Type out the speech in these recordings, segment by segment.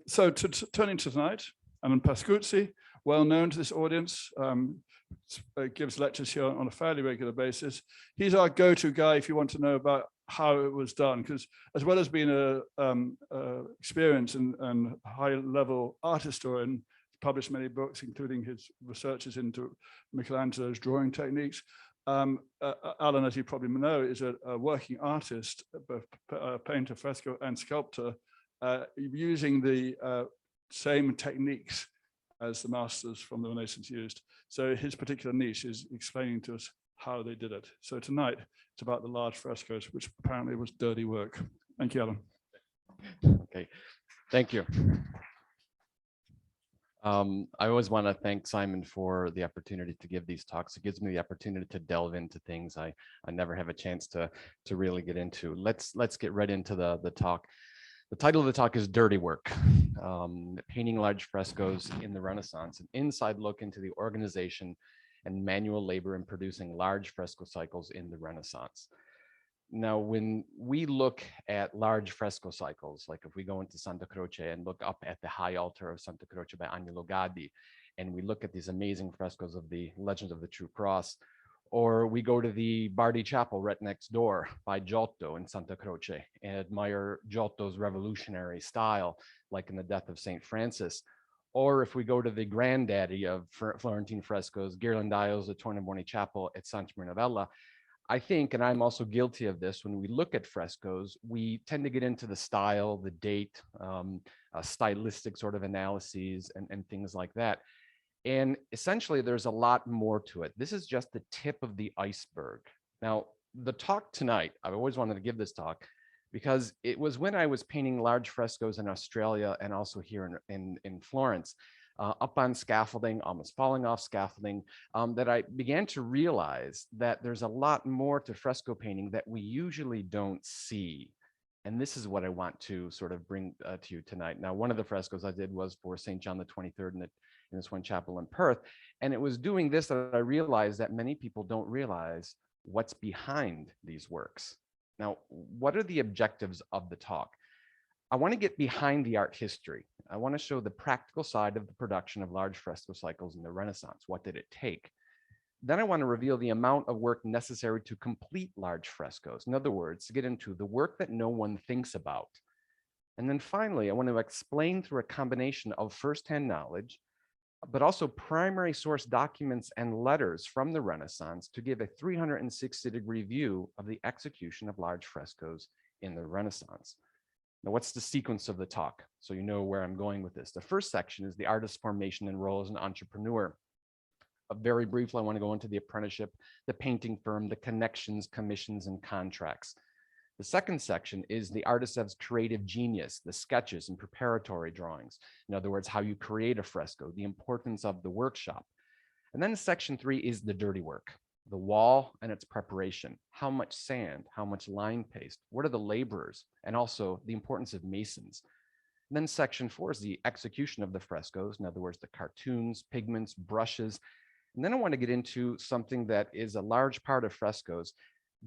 So turning to tonight, Alan Pascuzzi, well known to this audience, gives lectures here on a fairly regular basis. He's our go-to guy if you want to know about how it was done, because as well as being a experienced and high-level art historian, published many books, including his researches into Michelangelo's drawing techniques. Alan, as you probably know, is a working artist, both painter, fresco, and sculptor, using the same techniques as the masters from the Renaissance used. So his particular niche is explaining to us how they did it. So tonight, it's about the large frescoes, which apparently was dirty work. Thank you, Alan. Okay, thank you. I always want to thank Simon for the opportunity to give these talks. It gives me the opportunity to delve into things I never have a chance to really get into. Let's get right into the talk. The title of the talk is Dirty Work, Painting Large Frescoes in the Renaissance, an inside look into the organization and manual labor in producing large fresco cycles in the Renaissance. Now, when we look at large fresco cycles, like if we go into Santa Croce and look up at the high altar of Santa Croce by Agnolo Gaddi, and we look at these amazing frescoes of the Legend of the True Cross, or we go to the Bardi Chapel right next door by Giotto in Santa Croce and admire Giotto's revolutionary style, like in the Death of St. Francis. Or if we go to the granddaddy of Florentine frescoes, Ghirlandaio's the Tornabuoni Chapel at Santa Marinavella, I think, and I'm also guilty of this, when we look at frescoes, we tend to get into the style, the date, stylistic sort of analyses and things like that. And essentially, there's a lot more to it. This is just the tip of the iceberg. Now, the talk tonight, I've always wanted to give this talk because it was when I was painting large frescoes in Australia and also here in Florence, up on scaffolding, almost falling off scaffolding, that I began to realize that there's a lot more to fresco painting that we usually don't see. And this is what I want to sort of bring to you tonight. Now, one of the frescoes I did was for St. John the 23rd in this one chapel in Perth. And it was doing this that I realized that many people don't realize what's behind these works. Now, what are the objectives of the talk? I want to get behind the art history. I want to show the practical side of the production of large fresco cycles in the Renaissance. What did it take? Then I want to reveal the amount of work necessary to complete large frescoes. In other words, to get into the work that no one thinks about. And then finally, I want to explain through a combination of firsthand knowledge, but also primary source documents and letters from the Renaissance to give a 360-degree view of the execution of large frescoes in the Renaissance. Now, what's the sequence of the talk? So you know where I'm going with this. The first section is the artist's formation and role as an entrepreneur. Very briefly, I want to go into the apprenticeship, the painting firm, the connections, commissions, and contracts. The second section is the artist's creative genius, the sketches and preparatory drawings. In other words, how you create a fresco, the importance of the workshop. And then section 3 is the dirty work, the wall and its preparation, how much sand, how much lime paste, what are the laborers, and also the importance of masons. And then section 4 is the execution of the frescoes, in other words, the cartoons, pigments, brushes. And then I want to get into something that is a large part of frescoes: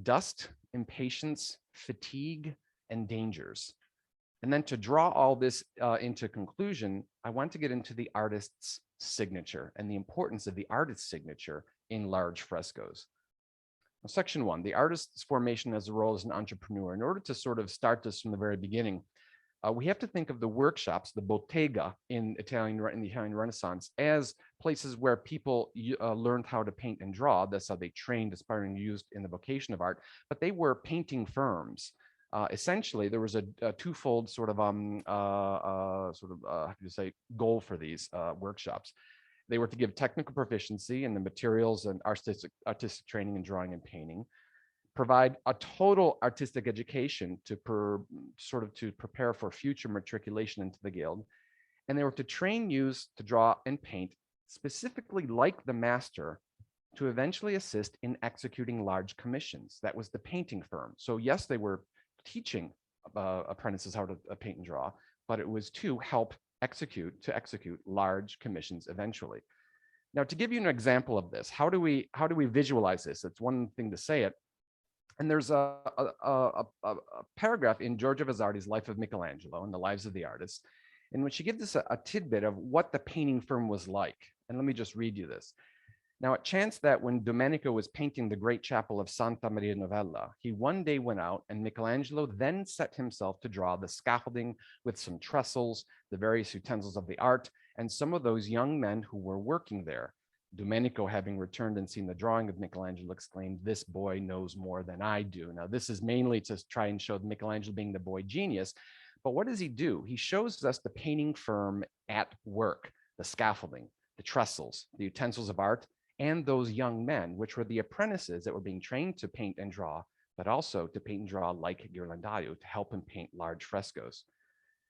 dust, impatience, fatigue, and dangers. And then to draw all this into conclusion, I want to get into the artist's signature and the importance of the artist's signature in large frescoes. Now, section 1, the artist's formation as a role as an entrepreneur. In order to sort of start this from the very beginning, we have to think of the workshops, the bottega in the Italian Renaissance, as places where people learned how to paint and draw. That's how they trained aspiring youth in the vocation of art. But they were painting firms. Essentially, there was a twofold sort of how do you say, goal for these workshops. They were to give technical proficiency in the materials and artistic training in drawing and painting, provide a total artistic education to prepare for future matriculation into the guild. And they were to train youths to draw and paint specifically like the master, to eventually assist in executing large commissions. That was the painting firm. So yes, they were teaching apprentices how to paint and draw, but it was to help execute large commissions eventually. Now, to give you an example of this, how do we visualize this? It's one thing to say it. And there's a paragraph in Giorgio Vasardi's Life of Michelangelo and the Lives of the Artists. in which she gives us a tidbit of what the painting firm was like. And let me just read you this. Now, it chanced that when Domenico was painting the great chapel of Santa Maria Novella, he one day went out, and Michelangelo then set himself to draw the scaffolding with some trestles, the various utensils of the art, and some of those young men who were working there. Domenico, having returned and seen the drawing of Michelangelo, exclaimed, "This boy knows more than I do." Now, this is mainly to try and show Michelangelo being the boy genius. But what does he do? He shows us the painting firm at work, the scaffolding, the trestles, the utensils of art, and those young men, which were the apprentices that were being trained to paint and draw, but also to paint and draw like Ghirlandaio to help him paint large frescoes.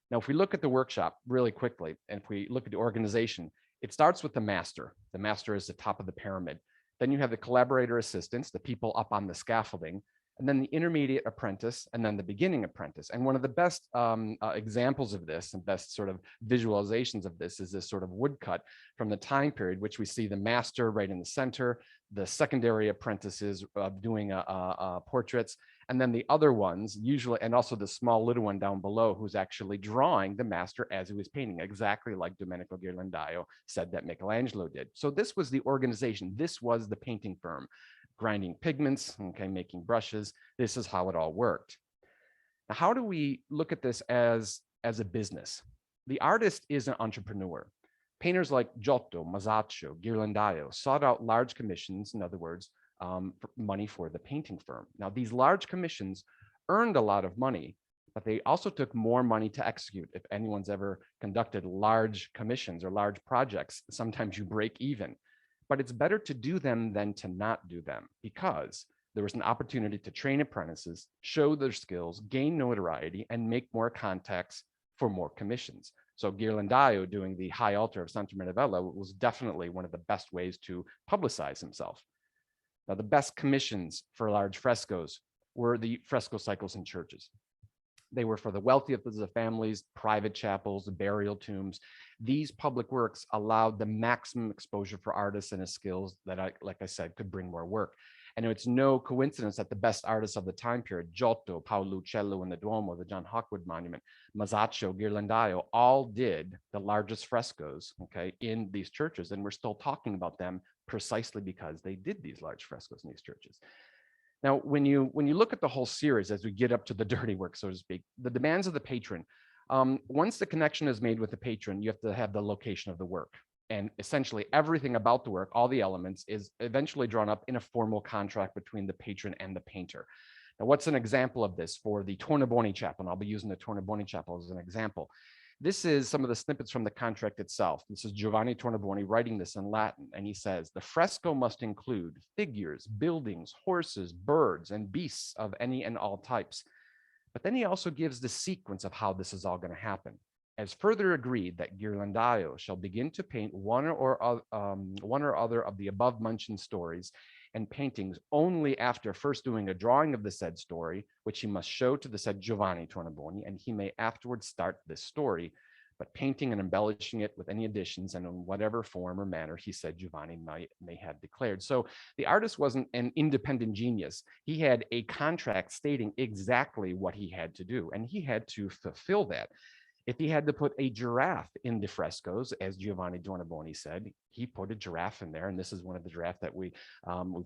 Now, if we look at the workshop really quickly, and if we look at the organization, it starts with the master. The master is the top of the pyramid. Then you have the collaborator assistants, the people up on the scaffolding, and then the intermediate apprentice, and then the beginning apprentice. And one of the best examples of this and best sort of visualizations of this is this sort of woodcut from the time period, which we see the master right in the center, the secondary apprentices doing portraits, and then the other ones usually, and also the small little one down below who's actually drawing the master as he was painting, exactly like Domenico Ghirlandaio said that Michelangelo did. So this was the organization. This was the painting firm. Grinding pigments, okay, making brushes. This is how it all worked. Now, how do we look at this as a business? The artist is an entrepreneur. Painters like Giotto, Masaccio, Ghirlandaio sought out large commissions, in other words, for money for the painting firm. Now, these large commissions earned a lot of money, but they also took more money to execute. If anyone's ever conducted large commissions or large projects, sometimes you break even. But it's better to do them than to not do them, because there was an opportunity to train apprentices, show their skills, gain notoriety, and make more contacts for more commissions. So Ghirlandaio doing the high altar of Santa Maria Novella was definitely one of the best ways to publicize himself. Now, the best commissions for large frescoes were the fresco cycles in churches. They were for the wealthiest of the families, private chapels, burial tombs. These public works allowed the maximum exposure for artists and his skills that, like I said, could bring more work. And it's no coincidence that the best artists of the time period, Giotto, Paolo Uccello in the Duomo, the John Hawkwood Monument, Masaccio, Ghirlandaio, all did the largest frescoes, okay, in these churches. And we're still talking about them precisely because they did these large frescoes in these churches. Now, when you look at the whole series, as we get up to the dirty work, so to speak, the demands of the patron, once the connection is made with the patron, you have to have the location of the work. And essentially everything about the work, all the elements, is eventually drawn up in a formal contract between the patron and the painter. Now, what's an example of this for the Tornabuoni Chapel? And I'll be using the Tornabuoni Chapel as an example. This is some of the snippets from the contract itself. This is Giovanni Tornabuoni writing this in Latin, and he says, "The fresco must include figures, buildings, horses, birds, and beasts of any and all types." But then he also gives the sequence of how this is all going to happen. As further agreed that Ghirlandaio shall begin to paint one or other of the above-mentioned stories and paintings only after first doing a drawing of the said story, which he must show to the said Giovanni Tornabuoni, and he may afterwards start this story, but painting and embellishing it with any additions and in whatever form or manner he said Giovanni may have declared. So the artist wasn't an independent genius. He had a contract stating exactly what he had to do, and he had to fulfill that. If he had to put a giraffe in the frescoes, as Giovanni Tornabuoni said, he put a giraffe in there. And this is one of the giraffes that we've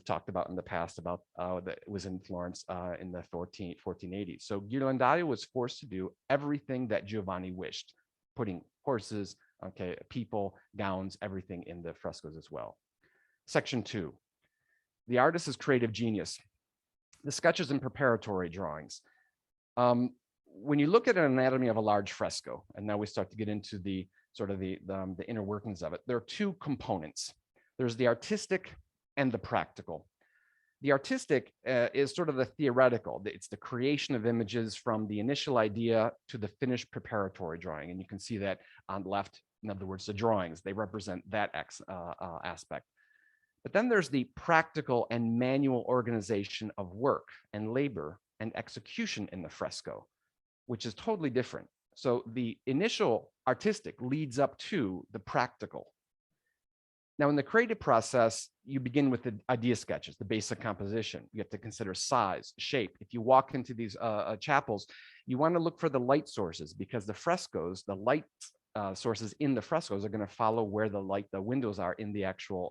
talked about in the past about that was in Florence in the 1480s. So Ghirlandaio was forced to do everything that Giovanni wished, putting horses, okay, people, gowns, everything in the frescoes as well. Section 2, the artist's creative genius. The sketches and preparatory drawings. When you look at an anatomy of a large fresco, and now we start to get into the sort of the inner workings of it, there are two components. There's the artistic and the practical. The artistic is sort of the theoretical. It's the creation of images from the initial idea to the finished preparatory drawing. And you can see that on the left, in other words, the drawings, they represent that aspect. But then there's the practical and manual organization of work and labor and execution in the fresco, which is totally different. So the initial artistic leads up to the practical. Now, in the creative process, you begin with the idea sketches, the basic composition. You have to consider size, shape. If you walk into these chapels, you want to look for the light sources, because the frescoes, the light sources in the frescoes are going to follow where the windows are in the actual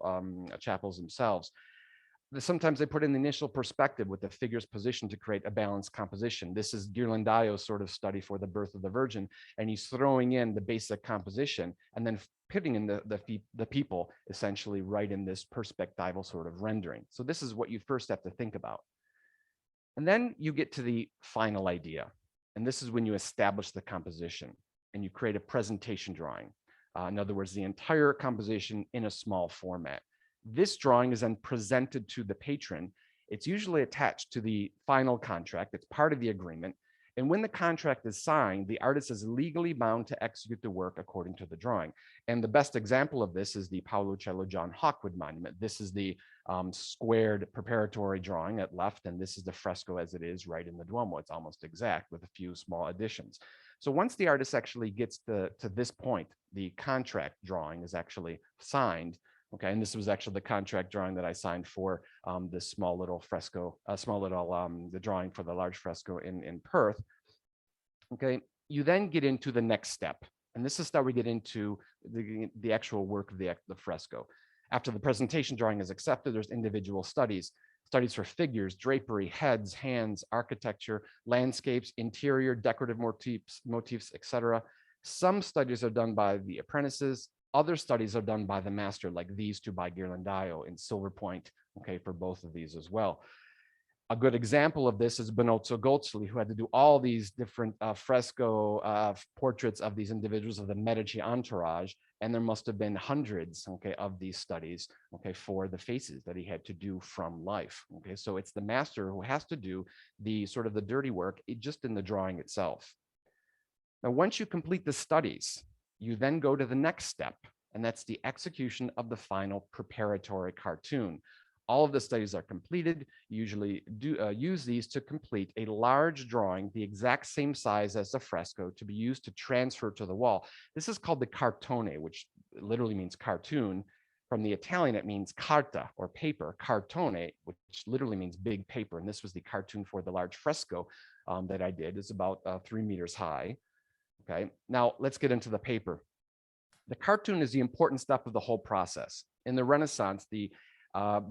chapels themselves. Sometimes they put in the initial perspective with the figures positioned to create a balanced composition. This is Ghirlandaio's sort of study for the birth of the Virgin, and he's throwing in the basic composition and then putting in the people essentially right in this perspectival sort of rendering. So this is what you first have to think about. And then you get to the final idea. And this is when you establish the composition and you create a presentation drawing. In other words, the entire composition in a small format. This drawing is then presented to the patron. It's usually attached to the final contract. It's part of the agreement. And when the contract is signed, the artist is legally bound to execute the work according to the drawing. And the best example of this is the Paolo Cello John Hawkwood monument. This is the squared preparatory drawing at left, and this is the fresco as it is right in the Duomo. It's almost exact with a few small additions. So once the artist actually gets to this point, the contract drawing is actually signed. Okay, and this was actually the contract drawing that I signed for this small little fresco, the drawing for the large fresco in Perth. Okay, you then get into the next step. And this is how we get into the actual work of the fresco. After the presentation drawing is accepted, there's individual studies for figures, drapery, heads, hands, architecture, landscapes, interior, decorative motifs, etc. Some studies are done by the apprentices. Other studies are done by the master, like these two by Ghirlandaio in silver point, okay, for both of these as well. A good example of this is Benozzo Gozzoli, who had to do all these different fresco portraits of these individuals of the Medici entourage, and there must have been hundreds, okay, of these studies, okay, for the faces that he had to do from life. Okay, so it's the master who has to do the sort of the dirty work just in the drawing itself. Now, once you complete the studies, you then go to the next step, and that's the execution of the final preparatory cartoon. All of the studies are completed. You usually use these to complete a large drawing, the exact same size as the fresco, to be used to transfer to the wall. This is called the cartone, which literally means cartoon. From the Italian, it means carta, or paper. Cartone, which literally means big paper. And this was the cartoon for the large fresco that I did. It's about 3 meters high. Okay, now let's get into the paper. The cartoon is the important step of the whole process. In the Renaissance, the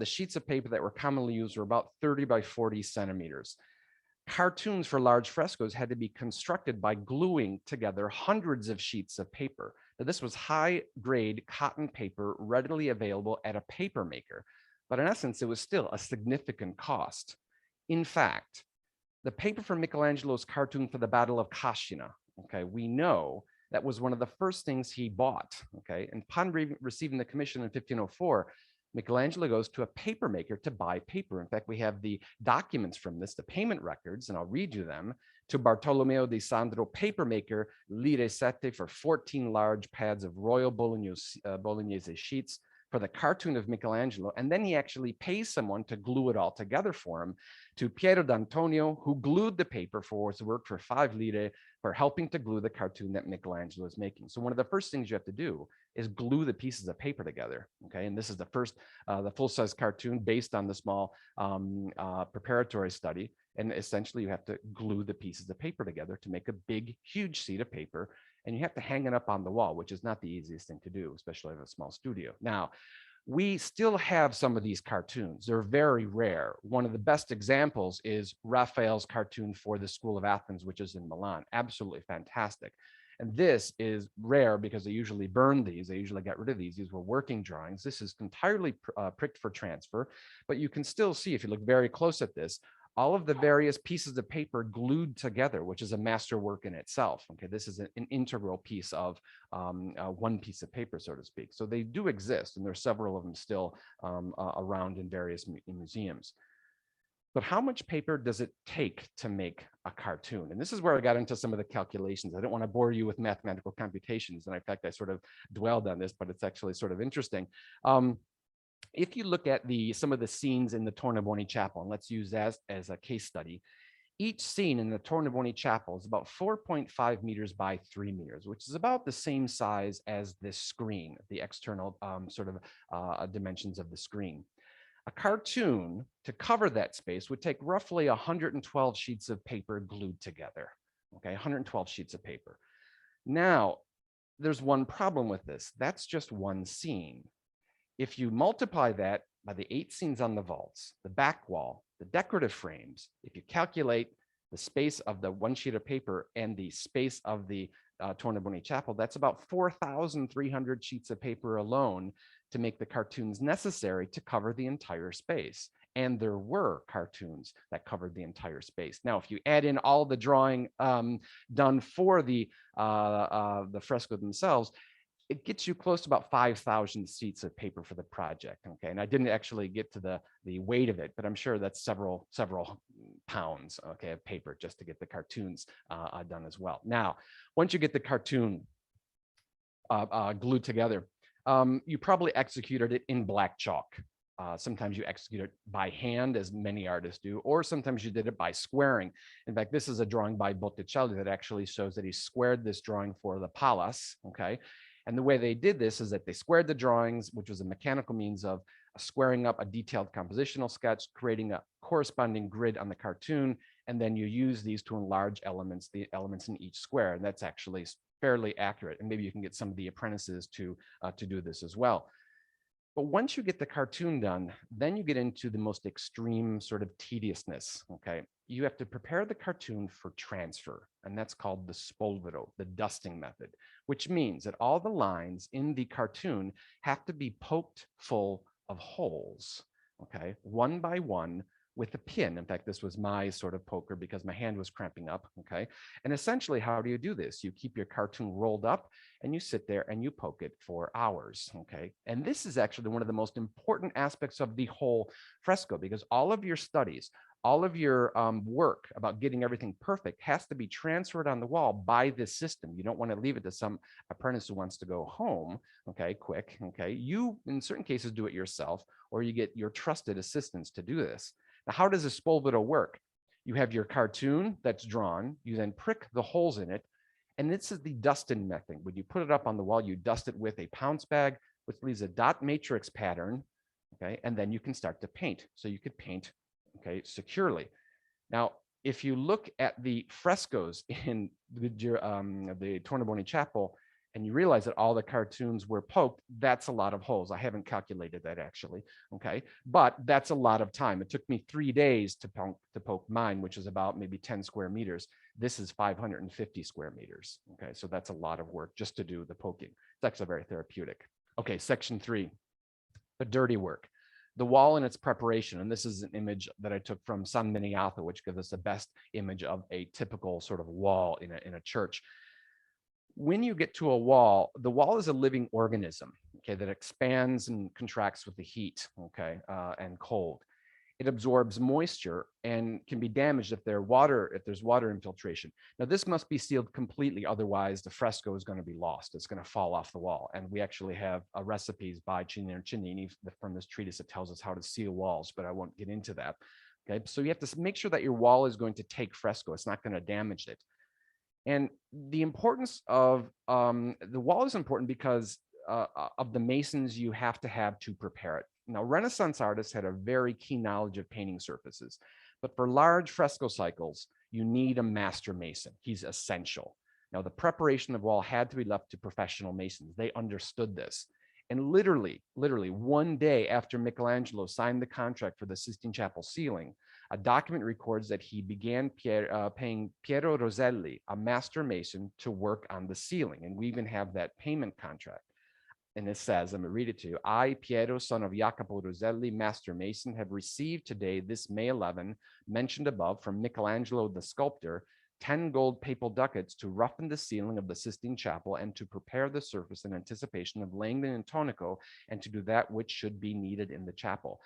sheets of paper that were commonly used were about 30 by 40 centimeters. Cartoons for large frescoes had to be constructed by gluing together hundreds of sheets of paper. Now, this was high-grade cotton paper readily available at a paper maker, but in essence, it was still a significant cost. In fact, the paper for Michelangelo's cartoon for the Battle of Cascina, okay, we know that was one of the first things he bought, okay? And upon receiving the commission in 1504, Michelangelo goes to a paper maker to buy paper. In fact, we have the documents from this, the payment records, and I'll read you them, to Bartolomeo di Sandro, paper maker, lire sette, for 14 large pads of royal Bolognese sheets for the cartoon of Michelangelo. And then he actually pays someone to glue it all together for him, to Piero d'Antonio, who glued the paper for his work for 5 lire for helping to glue the cartoon that Michelangelo is making. So one of the first things you have to do is glue the pieces of paper together. Okay, and this is the first, the full-size cartoon based on the small preparatory study. And essentially, you have to glue the pieces of paper together to make a big, huge sheet of paper. And you have to hang it up on the wall, which is not the easiest thing to do, especially in a small studio. Now, we still have some of these cartoons. They're very rare. One of the best examples is Raphael's cartoon for the School of Athens, which is in Milan. Absolutely fantastic. And this is rare because they usually burn these. They usually get rid of these. These were working drawings. This is entirely pricked for transfer, but you can still see, if you look very close at this, all of the various pieces of paper glued together, which is a masterwork in itself. Okay, this is an integral piece of one piece of paper, so to speak. So they do exist, and there's several of them still around in various museums. But how much paper does it take to make a cartoon? And this is where I got into some of the calculations. I don't want to bore you with mathematical computations. And in fact, I sort of dwelled on this, but it's actually sort of interesting. If you look at some of the scenes in the Tornabuoni Chapel, and let's use that as a case study, each scene in the Tornabuoni Chapel is about 4.5 meters by 3 meters, which is about the same size as this screen, the external dimensions of the screen. A cartoon to cover that space would take roughly 112 sheets of paper glued together, okay, 112 sheets of paper. Now, there's one problem with this. That's just one scene. If you multiply that by the 8 scenes on the vaults, the back wall, the decorative frames, if you calculate the space of the one sheet of paper and the space of the Tornabuoni Chapel, that's about 4,300 sheets of paper alone to make the cartoons necessary to cover the entire space. And there were cartoons that covered the entire space. Now, if you add in all the drawing done for the fresco themselves, it gets you close to about 5,000 sheets of paper for the project. Okay, and I didn't actually get to the weight of it, but I'm sure that's several pounds, okay, of paper just to get the cartoons done as well. Now, once you get the cartoon glued together, you probably executed it in black chalk. Sometimes you execute it by hand, as many artists do, or sometimes you did it by squaring. In fact, this is a drawing by Botticelli that actually shows that he squared this drawing for the palace, okay? And the way they did this is that they squared the drawings, which was a mechanical means of squaring up a detailed compositional sketch, creating a corresponding grid on the cartoon, and then you use these to enlarge elements, the elements in each square. And that's actually fairly accurate. And maybe you can get some of the apprentices to do this as well. But once you get the cartoon done, then you get into the most extreme sort of tediousness, okay? You have to prepare the cartoon for transfer, and that's called the spolvero, the dusting method, which means that all the lines in the cartoon have to be poked full of holes, okay? One by one with a pin. In fact, this was my sort of poker because my hand was cramping up, okay? And essentially, how do you do this? You keep your cartoon rolled up and you sit there and you poke it for hours, okay? And this is actually one of the most important aspects of the whole fresco, because all of your studies, all of your work about getting everything perfect has to be transferred on the wall by this system. You don't want to leave it to some apprentice who wants to go home, okay, quick, okay? You, in certain cases, do it yourself, or you get your trusted assistants to do this. Now, how does a spolvero work? You have your cartoon that's drawn, you then prick the holes in it, and this is the dusting method. When you put it up on the wall, you dust it with a pounce bag, which leaves a dot matrix pattern, okay, and then you can start to paint. So you could paint, okay, securely. Now, if you look at the frescoes in the Tornabuoni Chapel, and you realize that all the cartoons were poked, that's a lot of holes. I haven't calculated that actually, okay? But that's a lot of time. It took me 3 days to poke mine, which is about maybe 10 square meters. This is 550 square meters, okay? So that's a lot of work just to do the poking. It's actually very therapeutic. Okay, section 3, the dirty work. The wall and its preparation, and this is an image that I took from San Miniato, which gives us the best image of a typical sort of wall in a church. When you get to a wall, the wall is a living organism, okay, that expands and contracts with the heat, okay, and cold. It absorbs moisture and can be damaged if there's water infiltration. Now, this must be sealed completely, otherwise the fresco is going to be lost. It's going to fall off the wall. And we actually have recipes by Cennini from this treatise that tells us how to seal walls, but I won't get into that. Okay, so you have to make sure that your wall is going to take fresco. It's not going to damage it. And the importance of the wall is important because of the masons you have to prepare it. Now, Renaissance artists had a very keen knowledge of painting surfaces, but for large fresco cycles, you need a master mason. He's essential. Now, the preparation of wall had to be left to professional masons. They understood this. And literally 1 day after Michelangelo signed the contract for the Sistine Chapel ceiling, a document records that he began paying Piero Roselli, a master mason, to work on the ceiling. And we even have that payment contract. And it says, I'm going to read it to you. I, Piero, son of Jacopo Roselli, master mason, have received today, this May 11, mentioned above, from Michelangelo the sculptor, 10 gold papal ducats to roughen the ceiling of the Sistine Chapel and to prepare the surface in anticipation of laying the intonaco and to do that which should be needed in the chapel.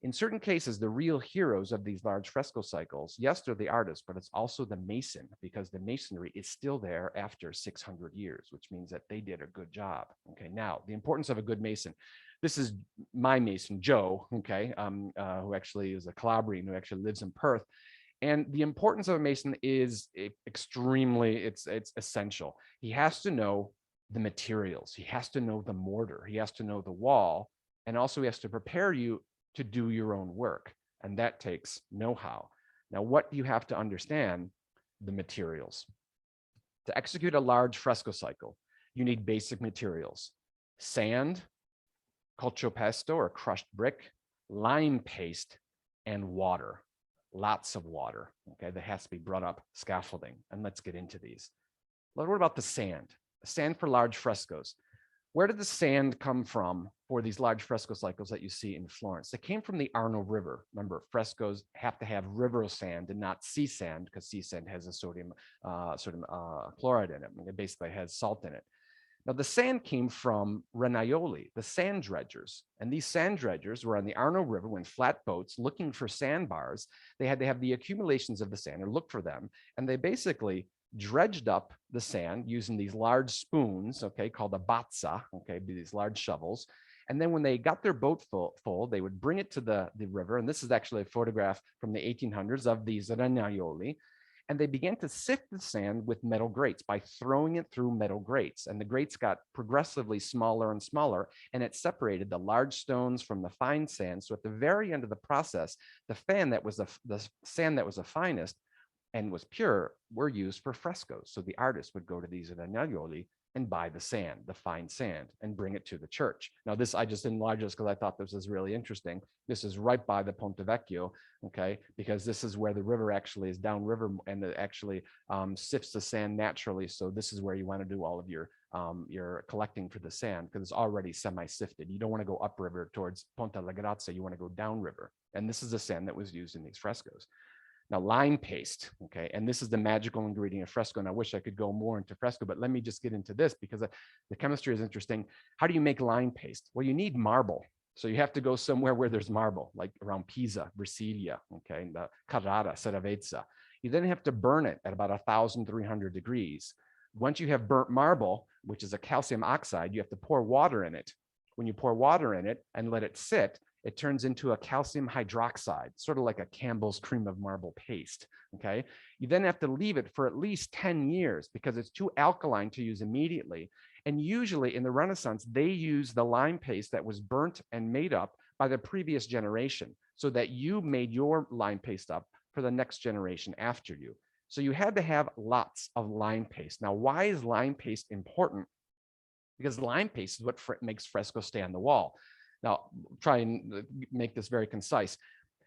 In certain cases, the real heroes of these large fresco cycles, yes, they're the artists, but it's also the mason, because the masonry is still there after 600 years, which means that they did a good job. Okay, now, the importance of a good mason. This is my mason, Joe, okay, who actually is a Calabrian, who actually lives in Perth. And the importance of a mason is extremely, it's essential. He has to know the materials. He has to know the mortar. He has to know the wall. And also he has to prepare you to do your own work. And that takes know-how. Now, what do you have to understand? The materials. To execute a large fresco cycle, you need basic materials: sand, calcepesto or crushed brick, lime paste, and water. Lots of water, okay, that has to be brought up scaffolding. And let's get into these. What about the sand? Sand for large frescoes. Where did the sand come from for these large fresco cycles that you see in Florence? They came from the Arno River. Remember, frescoes have to have river sand and not sea sand, because sea sand has a sodium chloride in it. It basically has salt in it. Now, the sand came from Renaioli, the sand dredgers. And these sand dredgers were on the Arno River when flat boats looking for sandbars. They had to have the accumulations of the sand or look for them. And they basically dredged up the sand using these large spoons, okay, called a bazza, okay, these large shovels. And then when they got their boat full, they would bring it to the river. And this is actually a photograph from the 1800s of these Renaioli. And they began to sift the sand with metal grates by throwing it through metal grates. And the grates got progressively smaller and smaller, and it separated the large stones from the fine sand. So at the very end of the process, the sand that was the finest and was pure were used for frescoes. So the artist would go to these Renaioli and buy the sand, the fine sand, and bring it to the church. Now this, I just enlarged this because I thought this was really interesting. This is right by the Ponte Vecchio, okay, because this is where the river actually is downriver, and it actually sifts the sand naturally. So this is where you want to do all of your collecting for the sand, because it's already semi-sifted. You don't want to go upriver towards Ponte alla Grazia, you want to go downriver. And this is the sand that was used in these frescoes. Now, lime paste, okay, and this is the magical ingredient of fresco. And I wish I could go more into fresco, but let me just get into this because the chemistry is interesting. How do you make lime paste? Well, you need marble. So you have to go somewhere where there's marble, like around Pisa, Versilia, okay, the Carrara, Seravezza. You then have to burn it at about 1,300 degrees. Once you have burnt marble, which is a calcium oxide, you have to pour water in it. When you pour water in it and let it sit, it turns into a calcium hydroxide, sort of like a Campbell's cream of marble paste, okay? You then have to leave it for at least 10 years because it's too alkaline to use immediately. And usually in the Renaissance, they use the lime paste that was burnt and made up by the previous generation so that you made your lime paste up for the next generation after you. So you had to have lots of lime paste. Now, why is lime paste important? Because lime paste is what makes fresco stay on the wall. Now, try and make this very concise.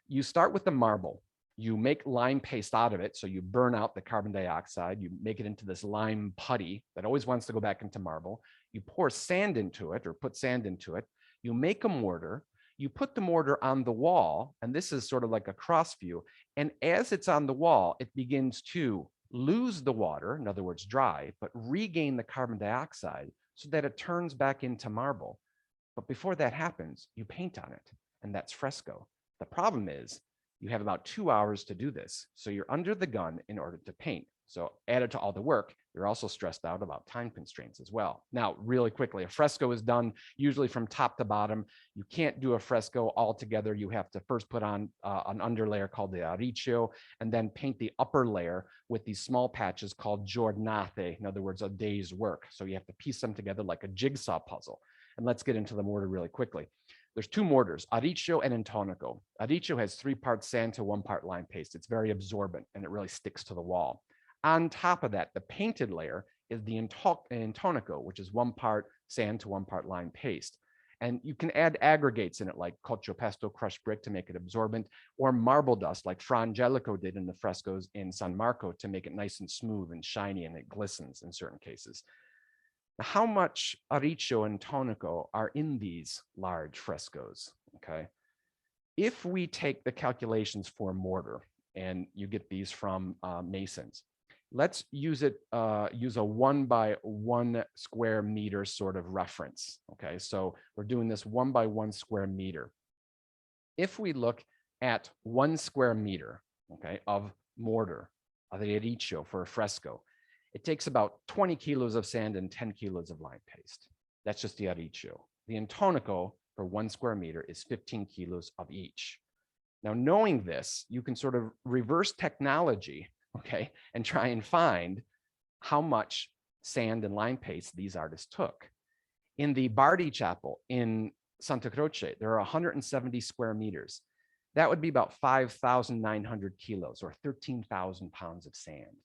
You start with the marble. You make lime paste out of it. So you burn out the carbon dioxide. You make it into this lime putty that always wants to go back into marble. You pour sand into it or put sand into it. You make a mortar. You put the mortar on the wall. And this is sort of like a cross view. And as it's on the wall, it begins to lose the water, in other words, dry, but regain the carbon dioxide so that it turns back into marble. But before that happens, you paint on it, and that's fresco. The problem is you have about 2 hours to do this. So you're under the gun in order to paint. So added to all the work, you're also stressed out about time constraints as well. Now, really quickly, a fresco is done usually from top to bottom. You can't do a fresco all together. You have to first put on an underlayer called the arriccio, and then paint the upper layer with these small patches called giornate, in other words, a day's work. So you have to piece them together like a jigsaw puzzle. And let's get into the mortar really quickly. There's two mortars, arriccio and intonico. Arriccio has 3 parts sand to 1 part lime paste. It's very absorbent and it really sticks to the wall. On top of that, the painted layer is the intonico, which is 1 part sand to 1 part lime paste. And you can add aggregates in it like calcepesto, crushed brick to make it absorbent, or marble dust like Fra Angelico did in the frescoes in San Marco to make it nice and smooth and shiny, and it glistens in certain cases. How much arriccio and tonico are in these large frescoes, okay? If we take the calculations for mortar, and you get these from masons, let's use a 1 by 1 square meter sort of reference, okay? So we're doing this 1 by 1 square meter. If we look at 1 square meter, okay, of mortar, of the arriccio for a fresco, it takes about 20 kilos of sand and 10 kilos of lime paste. That's just the arriccio. The intonico for 1 square meter is 15 kilos of each. Now, knowing this, you can sort of reverse technology, okay, and try and find how much sand and lime paste these artists took. In the Bardi Chapel in Santa Croce, there are 170 square meters. That would be about 5,900 kilos or 13,000 pounds of sand.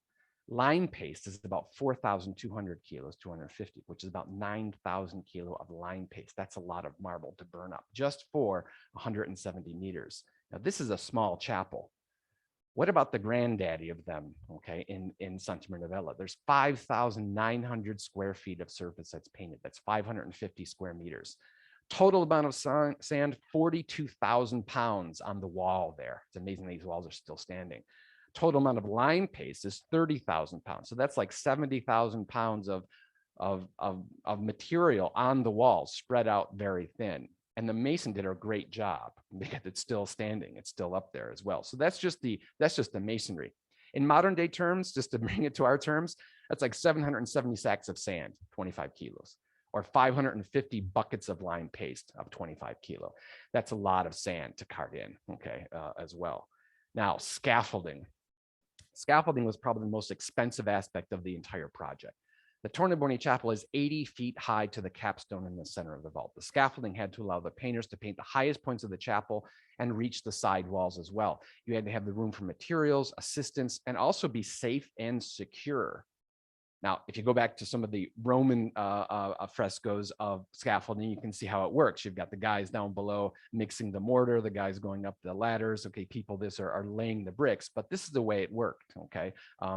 Lime paste is about 4,200 kilos, 250, which is about 9,000 kilo of lime paste. That's a lot of marble to burn up just for 170 meters. Now, this is a small chapel. What about the granddaddy of them, okay, in Santa Maria Novella? There's 5,900 square feet of surface that's painted. That's 550 square meters. Total amount of sand, 42,000 pounds on the wall there. It's amazing these walls are still standing. Total amount of lime paste is 30,000 pounds. So that's like 70,000 pounds of material on the walls spread out very thin. And the mason did a great job because it's still standing. It's still up there as well. So that's just the masonry. In modern day terms, just to bring it to our terms, that's like 770 sacks of sand, 25 kilos, or 550 buckets of lime paste of 25 kilo. That's a lot of sand to cart in, okay, as well. Now, scaffolding. Scaffolding was probably the most expensive aspect of the entire project. The Tornabuoni Chapel is 80 feet high to the capstone in the center of the vault. The scaffolding had to allow the painters to paint the highest points of the chapel and reach the side walls as well. You had to have the room for materials, assistance, and also be safe and secure. Now, if you go back to some of the Roman frescoes of scaffolding, you can see how it works. You've got the guys down below mixing the mortar, the guys going up the ladders. Okay, people are laying the bricks, but this is the way it worked, okay?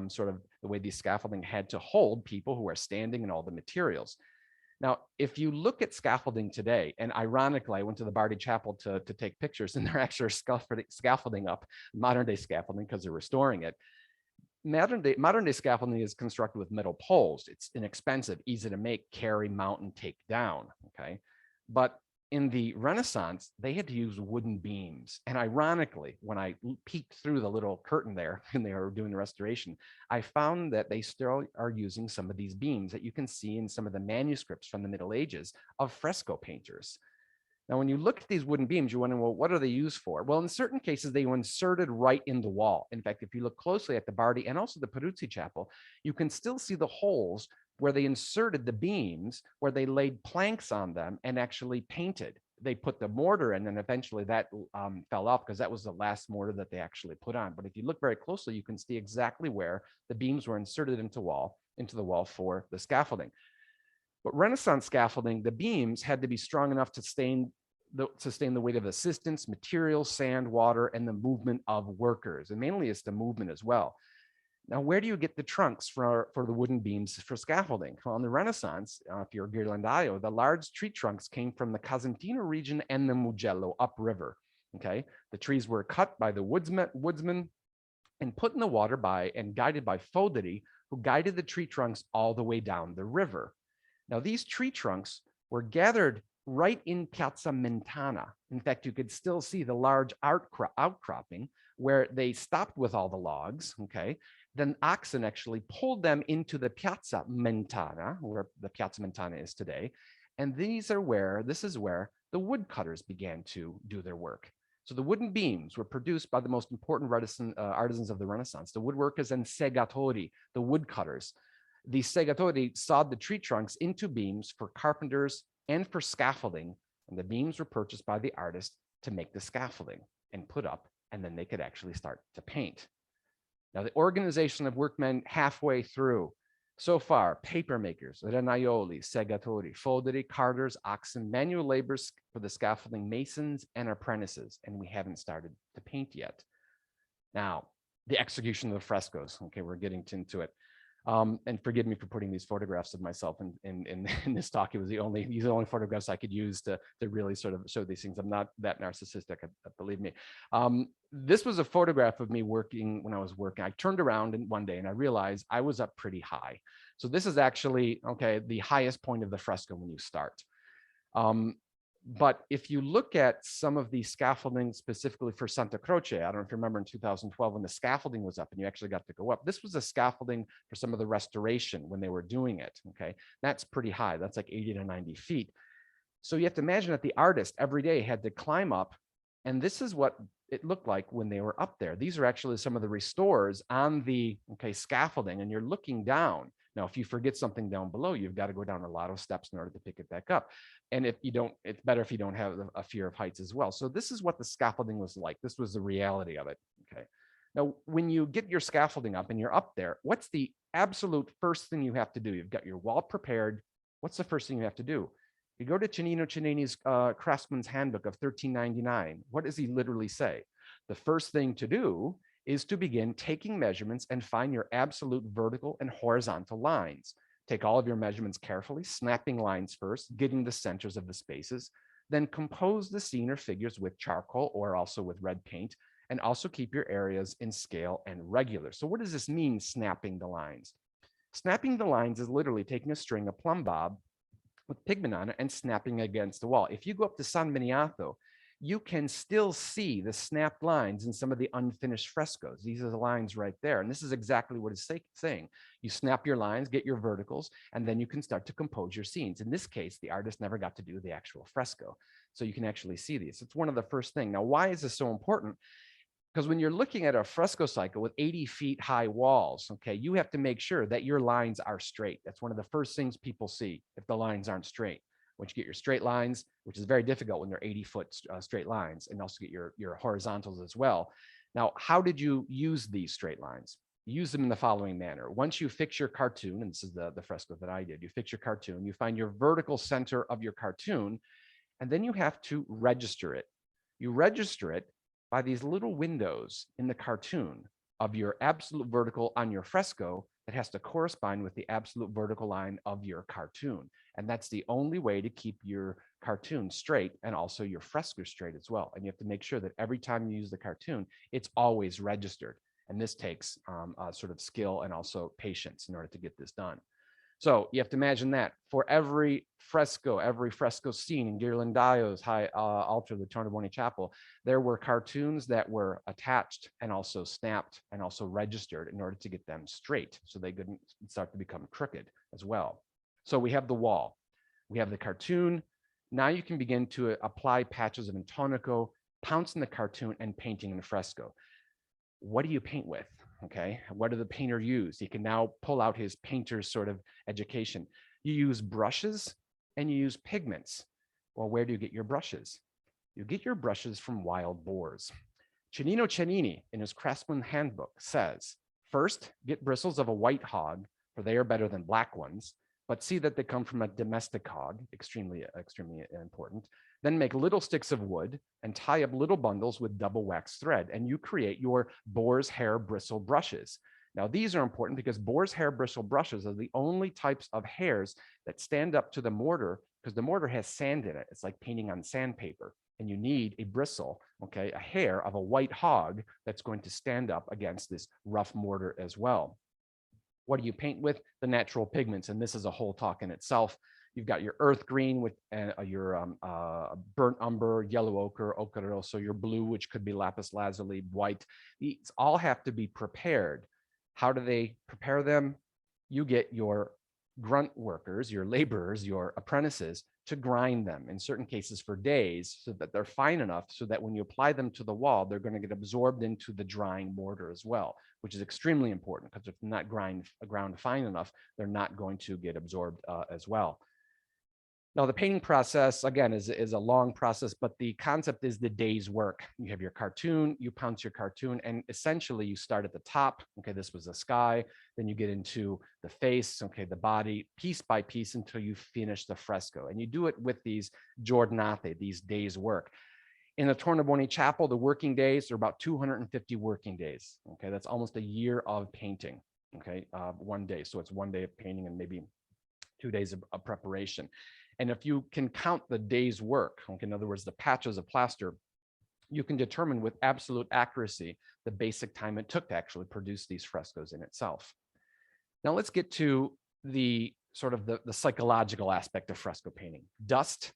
Sort of the way these scaffolding had to hold people who are standing and all the materials. Now, if you look at scaffolding today, and ironically, I went to the Bardi Chapel to take pictures, and they're actually scaffolding up, modern day scaffolding, because they're restoring it. Modern day scaffolding is constructed with metal poles. It's inexpensive, easy to make, carry, mount, and take down, okay? But in the Renaissance, they had to use wooden beams. And ironically, when I peeked through the little curtain there and they were doing the restoration, I found that they still are using some of these beams that you can see in some of the manuscripts from the Middle Ages of fresco painters. Now, when you look at these wooden beams, you're wondering, well, what are they used for? Well, in certain cases, they were inserted right in the wall. In fact, if you look closely at the Bardi and also the Peruzzi Chapel, you can still see the holes where they inserted the beams, where they laid planks on them and actually painted. They put the mortar in, and eventually that fell off because that was the last mortar that they actually put on. But if you look very closely, you can see exactly where the beams were inserted into the wall for the scaffolding. But Renaissance scaffolding, the beams had to be strong enough to sustain the weight of assistance, materials, sand, water, and the movement of workers. And mainly it's the movement as well. Now, where do you get the trunks for the wooden beams for scaffolding? Well, in the Renaissance, if you're Ghirlandaio, the large tree trunks came from the Casentino region and the Mugello upriver. Okay, the trees were cut by the woodsmen and put in the water and guided by Foderi, who guided the tree trunks all the way down the river. Now, these tree trunks were gathered right in Piazza Mentana. In fact, you could still see the large outcropping where they stopped with all the logs, okay? Then oxen actually pulled them into the Piazza Mentana, where the Piazza Mentana is today. And this is where the woodcutters began to do their work. So the wooden beams were produced by the most important artisans of the Renaissance, the woodworkers and segatori, the woodcutters. The segatori sawed the tree trunks into beams for carpenters and for scaffolding, and the beams were purchased by the artist to make the scaffolding and put up, and then they could actually start to paint. Now, the organization of workmen halfway through, so far, paper makers, renaioli, segatori, foderi, carters, oxen, manual laborers for the scaffolding, masons, and apprentices, and we haven't started to paint yet. Now, the execution of the frescoes, okay, we're getting into it. And forgive me for putting these photographs of myself in this talk. These are the only photographs I could use to really sort of show these things. I'm not that narcissistic, believe me. This was a photograph of me working when I was working. I turned around one day and I realized I was up pretty high. So this is actually, okay, the highest point of the fresco when you start. But if you look at some of the scaffolding specifically for Santa Croce, I don't know if you remember in 2012 when the scaffolding was up and you actually got to go up. This was a scaffolding for some of the restoration when they were doing it, okay? That's pretty high. That's like 80 to 90 feet. So you have to imagine that the artist every day had to climb up, and this is what it looked like when they were up there. These are actually some of the restores on the scaffolding, and you're looking down. Now, if you forget something down below, you've got to go down a lot of steps in order to pick it back up. And if you don't, it's better if you don't have a fear of heights as well. So this is what the scaffolding was like. This was the reality of it, okay? Now, when you get your scaffolding up and you're up there, what's the absolute first thing you have to do? You've got your wall prepared. What's the first thing you have to do? You go to Cennino Cennini's Craftsman's Handbook of 1399. What does he literally say? The first thing to do is to begin taking measurements and find your absolute vertical and horizontal lines. Take all of your measurements carefully, snapping lines first, getting the centers of the spaces, then compose the scene or figures with charcoal or also with red paint, and also keep your areas in scale and regular. So what does this mean, snapping the lines? Snapping the lines is literally taking a string, a plumb bob with pigment on it, and snapping against the wall. If you go up to San Miniato, you can still see the snapped lines in some of the unfinished frescoes. These are the lines right there. And this is exactly what it's saying. You snap your lines, get your verticals, and then you can start to compose your scenes. In this case, the artist never got to do the actual fresco. So you can actually see these. It's one of the first things. Now, why is this so important? Because when you're looking at a fresco cycle with 80 feet high walls, okay, you have to make sure that your lines are straight. That's one of the first things people see if the lines aren't straight. Once you get your straight lines, which is very difficult when they're 80-foot straight lines, and also get your horizontals as well. Now, how did you use these straight lines? You use them in the following manner. Once you fix your cartoon, and this is the fresco that I did, you fix your cartoon, you find your vertical center of your cartoon, and then you have to register it. You register it by these little windows in the cartoon of your absolute vertical on your fresco that has to correspond with the absolute vertical line of your cartoon. And that's the only way to keep your cartoon straight and also your fresco straight as well. And you have to make sure that every time you use the cartoon, it's always registered. And this takes sort of skill and also patience in order to get this done. So you have to imagine that for every fresco scene in Ghirlandaio's high altar of the Tornabuoni Chapel, there were cartoons that were attached and also snapped and also registered in order to get them straight so they couldn't start to become crooked as well. So we have the wall, we have the cartoon. Now you can begin to apply patches of intonaco, pounce in the cartoon, and painting in the fresco. What do you paint with? Okay, what did the painter use? He can now pull out his painter's sort of education. You use brushes and you use pigments. Well, where do you get your brushes? You get your brushes from wild boars. Cennino Cennini, in his Craftsman's Handbook, says, first, get bristles of a white hog, for they are better than black ones, but see that they come from a domestic hog, extremely important. Then make little sticks of wood and tie up little bundles with double wax thread, and you create your boar's hair bristle brushes. Now, these are important because boar's hair bristle brushes are the only types of hairs that stand up to the mortar, because the mortar has sand in it. It's like painting on sandpaper, and you need a bristle, okay, a hair of a white hog that's going to stand up against this rough mortar as well. What do you paint with? The natural pigments, and this is a whole talk in itself. You've got your earth green with your burnt umber, yellow ochre, ochre rosso, your blue, which could be lapis lazuli, white. These all have to be prepared. How do they prepare them? You get your grunt workers, your laborers, your apprentices to grind them, in certain cases for days, so that they're fine enough so that when you apply them to the wall, they're going to get absorbed into the drying mortar as well, which is extremely important, because if they're not ground fine enough, they're not going to get absorbed as well. Now, the painting process, again, is a long process, but the concept is the day's work. You have your cartoon, you pounce your cartoon, and essentially you start at the top. Okay, this was the sky. Then you get into the face, okay, the body, piece by piece until you finish the fresco. And you do it with these giornate, these days' work. In the Tornabuoni Chapel, the working days are about 250 working days. Okay, that's almost a year of painting. Okay, 1 day. So it's 1 day of painting and maybe 2 days of preparation. And if you can count the day's work, okay, in other words, the patches of plaster, you can determine with absolute accuracy the basic time it took to actually produce these frescoes in itself. Now let's get to the sort of the psychological aspect of fresco painting. Dust,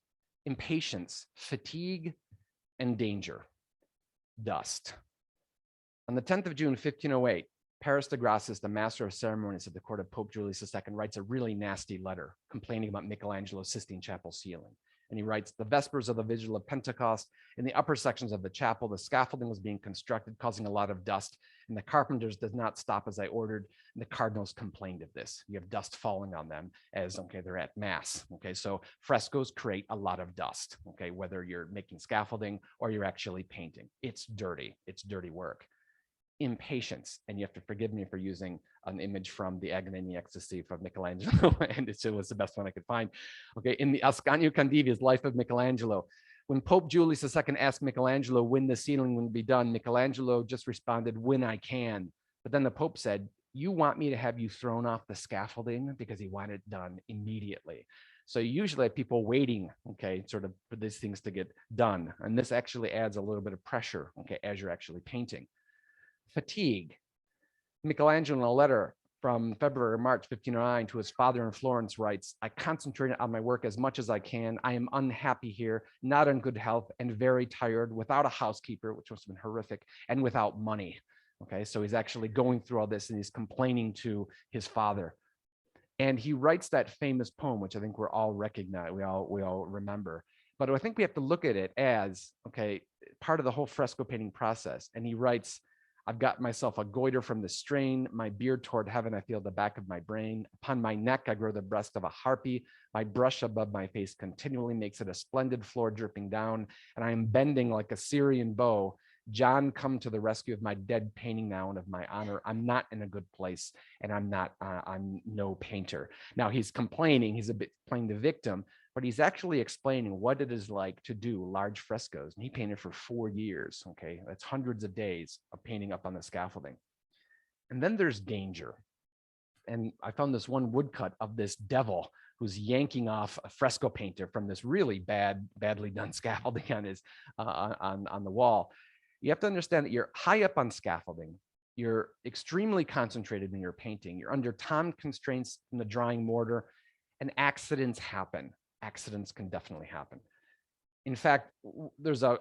impatience, fatigue, and danger. Dust. On the 10th of June, 1508, Paris de Gracis, the master of ceremonies at the court of Pope Julius II, writes a really nasty letter complaining about Michelangelo's Sistine Chapel ceiling. And he writes, the vespers of the vigil of Pentecost, in the upper sections of the chapel, the scaffolding was being constructed, causing a lot of dust, and the carpenters did not stop as I ordered, and the cardinals complained of this. You have dust falling on them as, okay, they're at mass. Okay, so frescoes create a lot of dust, okay, whether you're making scaffolding or you're actually painting. It's dirty work. impatience. And you have to forgive me for using an image from the Agony and the Ecstasy from Michelangelo, and it was the best one I could find. Okay, in the Ascanio Candivi's Life of Michelangelo, when Pope Julius II asked Michelangelo when the ceiling would be done, Michelangelo just responded, "When I can." But then the Pope said, "You want me to have you thrown off the scaffolding?" Because he wanted it done immediately. So you usually have people waiting, okay, sort of for these things to get done. And this actually adds a little bit of pressure, okay, as you're actually painting. Fatigue. Michelangelo, in a letter from February or March 1509 to his father in Florence, writes, "I concentrate on my work as much as I can. I am unhappy here, not in good health, and very tired, without a housekeeper," which must have been horrific, "and without money." Okay, so he's actually going through all this and he's complaining to his father. And he writes that famous poem, which I think we're all recognize, we all remember. But I think we have to look at it as, okay, part of the whole fresco painting process. And he writes, "I've got myself a goiter from the strain, my beard toward heaven, I feel the back of my brain. Upon my neck, I grow the breast of a harpy. My brush above my face continually makes it a splendid floor dripping down, and I am bending like a Syrian bow. John, come to the rescue of my dead painting now and of my honor. I'm not in a good place, and I'm no painter." Now he's complaining, he's a bit playing the victim, but he's actually explaining what it is like to do large frescoes. And he painted for 4 years, okay? That's hundreds of days of painting up on the scaffolding. And then there's danger. And I found this one woodcut of this devil who's yanking off a fresco painter from this really badly done scaffolding on his on the wall. You have to understand that you're high up on scaffolding. You're extremely concentrated in your painting. You're under time constraints in the drying mortar, and accidents happen. Accidents can definitely happen. In fact, there's a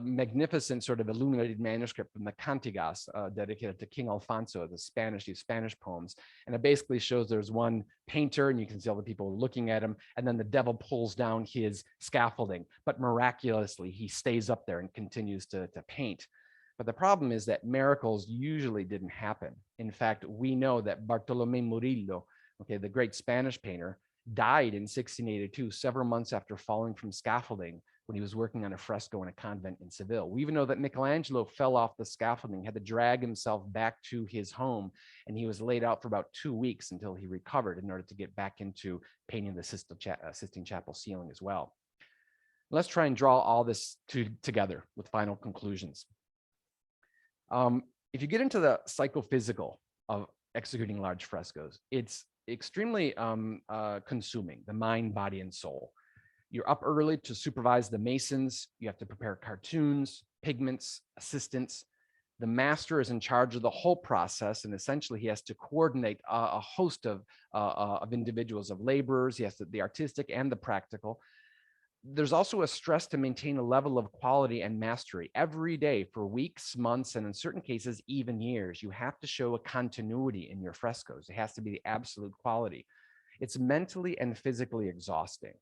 magnificent sort of illuminated manuscript from the Cantigas dedicated to King Alfonso, these Spanish poems. And it basically shows there's one painter and you can see all the people looking at him, and then the devil pulls down his scaffolding, but miraculously he stays up there and continues to paint. But the problem is that miracles usually didn't happen. In fact, we know that Bartolomé Murillo, okay, the great Spanish painter, died in 1682, several months after falling from scaffolding when he was working on a fresco in a convent in Seville. We even know that Michelangelo fell off the scaffolding, had to drag himself back to his home, and he was laid out for about 2 weeks until he recovered in order to get back into painting the Sistine Chapel ceiling as well. Let's try and draw all this together with final conclusions. If you get into the psychophysical of executing large frescoes, it's extremely consuming, the mind, body, and soul. You're up early to supervise the masons. You have to prepare cartoons, pigments, assistants. The master is in charge of the whole process, and essentially he has to coordinate a host of individuals, of laborers. He has the artistic and the practical. There's also a stress to maintain a level of quality and mastery every day for weeks, months, and in certain cases, even years. You have to show a continuity in your frescoes. It has to be the absolute quality. It's mentally and physically exhausting.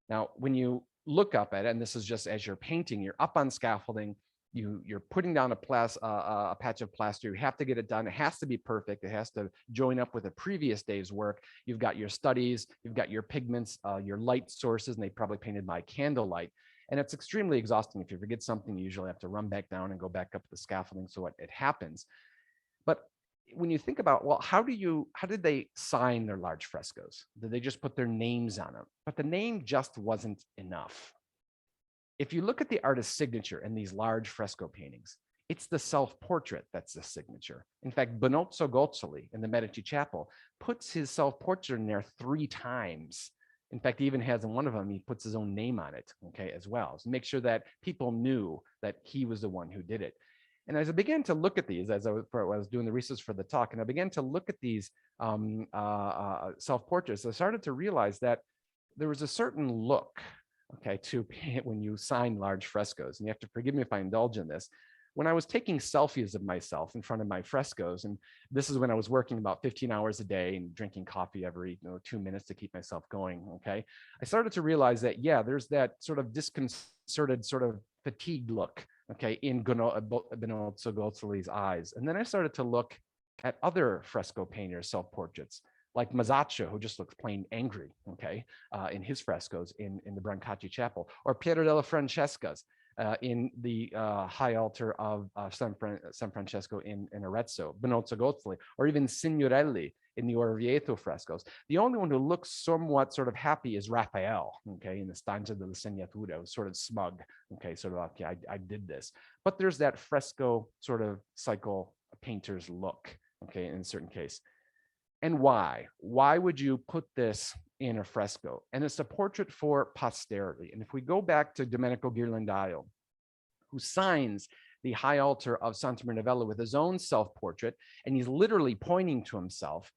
Now, when you look up at it, and this is just as you're painting, you're up on scaffolding, you're putting down a patch of plaster. You have to get it done. It has to be perfect. It has to join up with a previous day's work. You've got your studies, you've got your pigments, your light sources, and they probably painted by candlelight. And it's extremely exhausting. If you forget something, you usually have to run back down and go back up the scaffolding so it happens. But when you think about, well, how did they sign their large frescoes? Did they just put their names on them? But the name just wasn't enough. If you look at the artist's signature in these large fresco paintings, it's the self-portrait that's the signature. In fact, Benozzo Gozzoli in the Medici Chapel puts his self-portrait in there 3 times. In fact, he even has in one of them, he puts his own name on it, okay, as well. So make sure that people knew that he was the one who did it. And as I began to look at these, as I was doing the research for the talk, and I began to look at these self-portraits, I started to realize that there was a certain look, okay, to paint when you sign large frescoes. And you have to forgive me if I indulge in this. When I was taking selfies of myself in front of my frescoes, and this is when I was working about 15 hours a day and drinking coffee every 2 minutes to keep myself going, okay, I started to realize that, yeah, there's that sort of disconcerted, sort of fatigued look, okay, in Benozzo Gozzoli's eyes. And then I started to look at other fresco painters' self-portraits, like Masaccio, who just looks plain angry, okay, in his frescoes in the Brancacci Chapel, or Piero della Francesca's. in the high altar of San Francesco in Arezzo, Benozzo Gozzoli, or even Signorelli in the Orvieto frescoes. The only one who looks somewhat sort of happy is Raphael, okay, in the Stanza della Segnatura, sort of smug, okay, sort of, okay, I did this. But there's that fresco sort of cycle painter's look, okay, in a certain case. And why? Why would you put this in a fresco? And it's a portrait for posterity. And if we go back to Domenico Ghirlandaio, who signs the high altar of Santa Maria with his own self-portrait, and he's literally pointing to himself.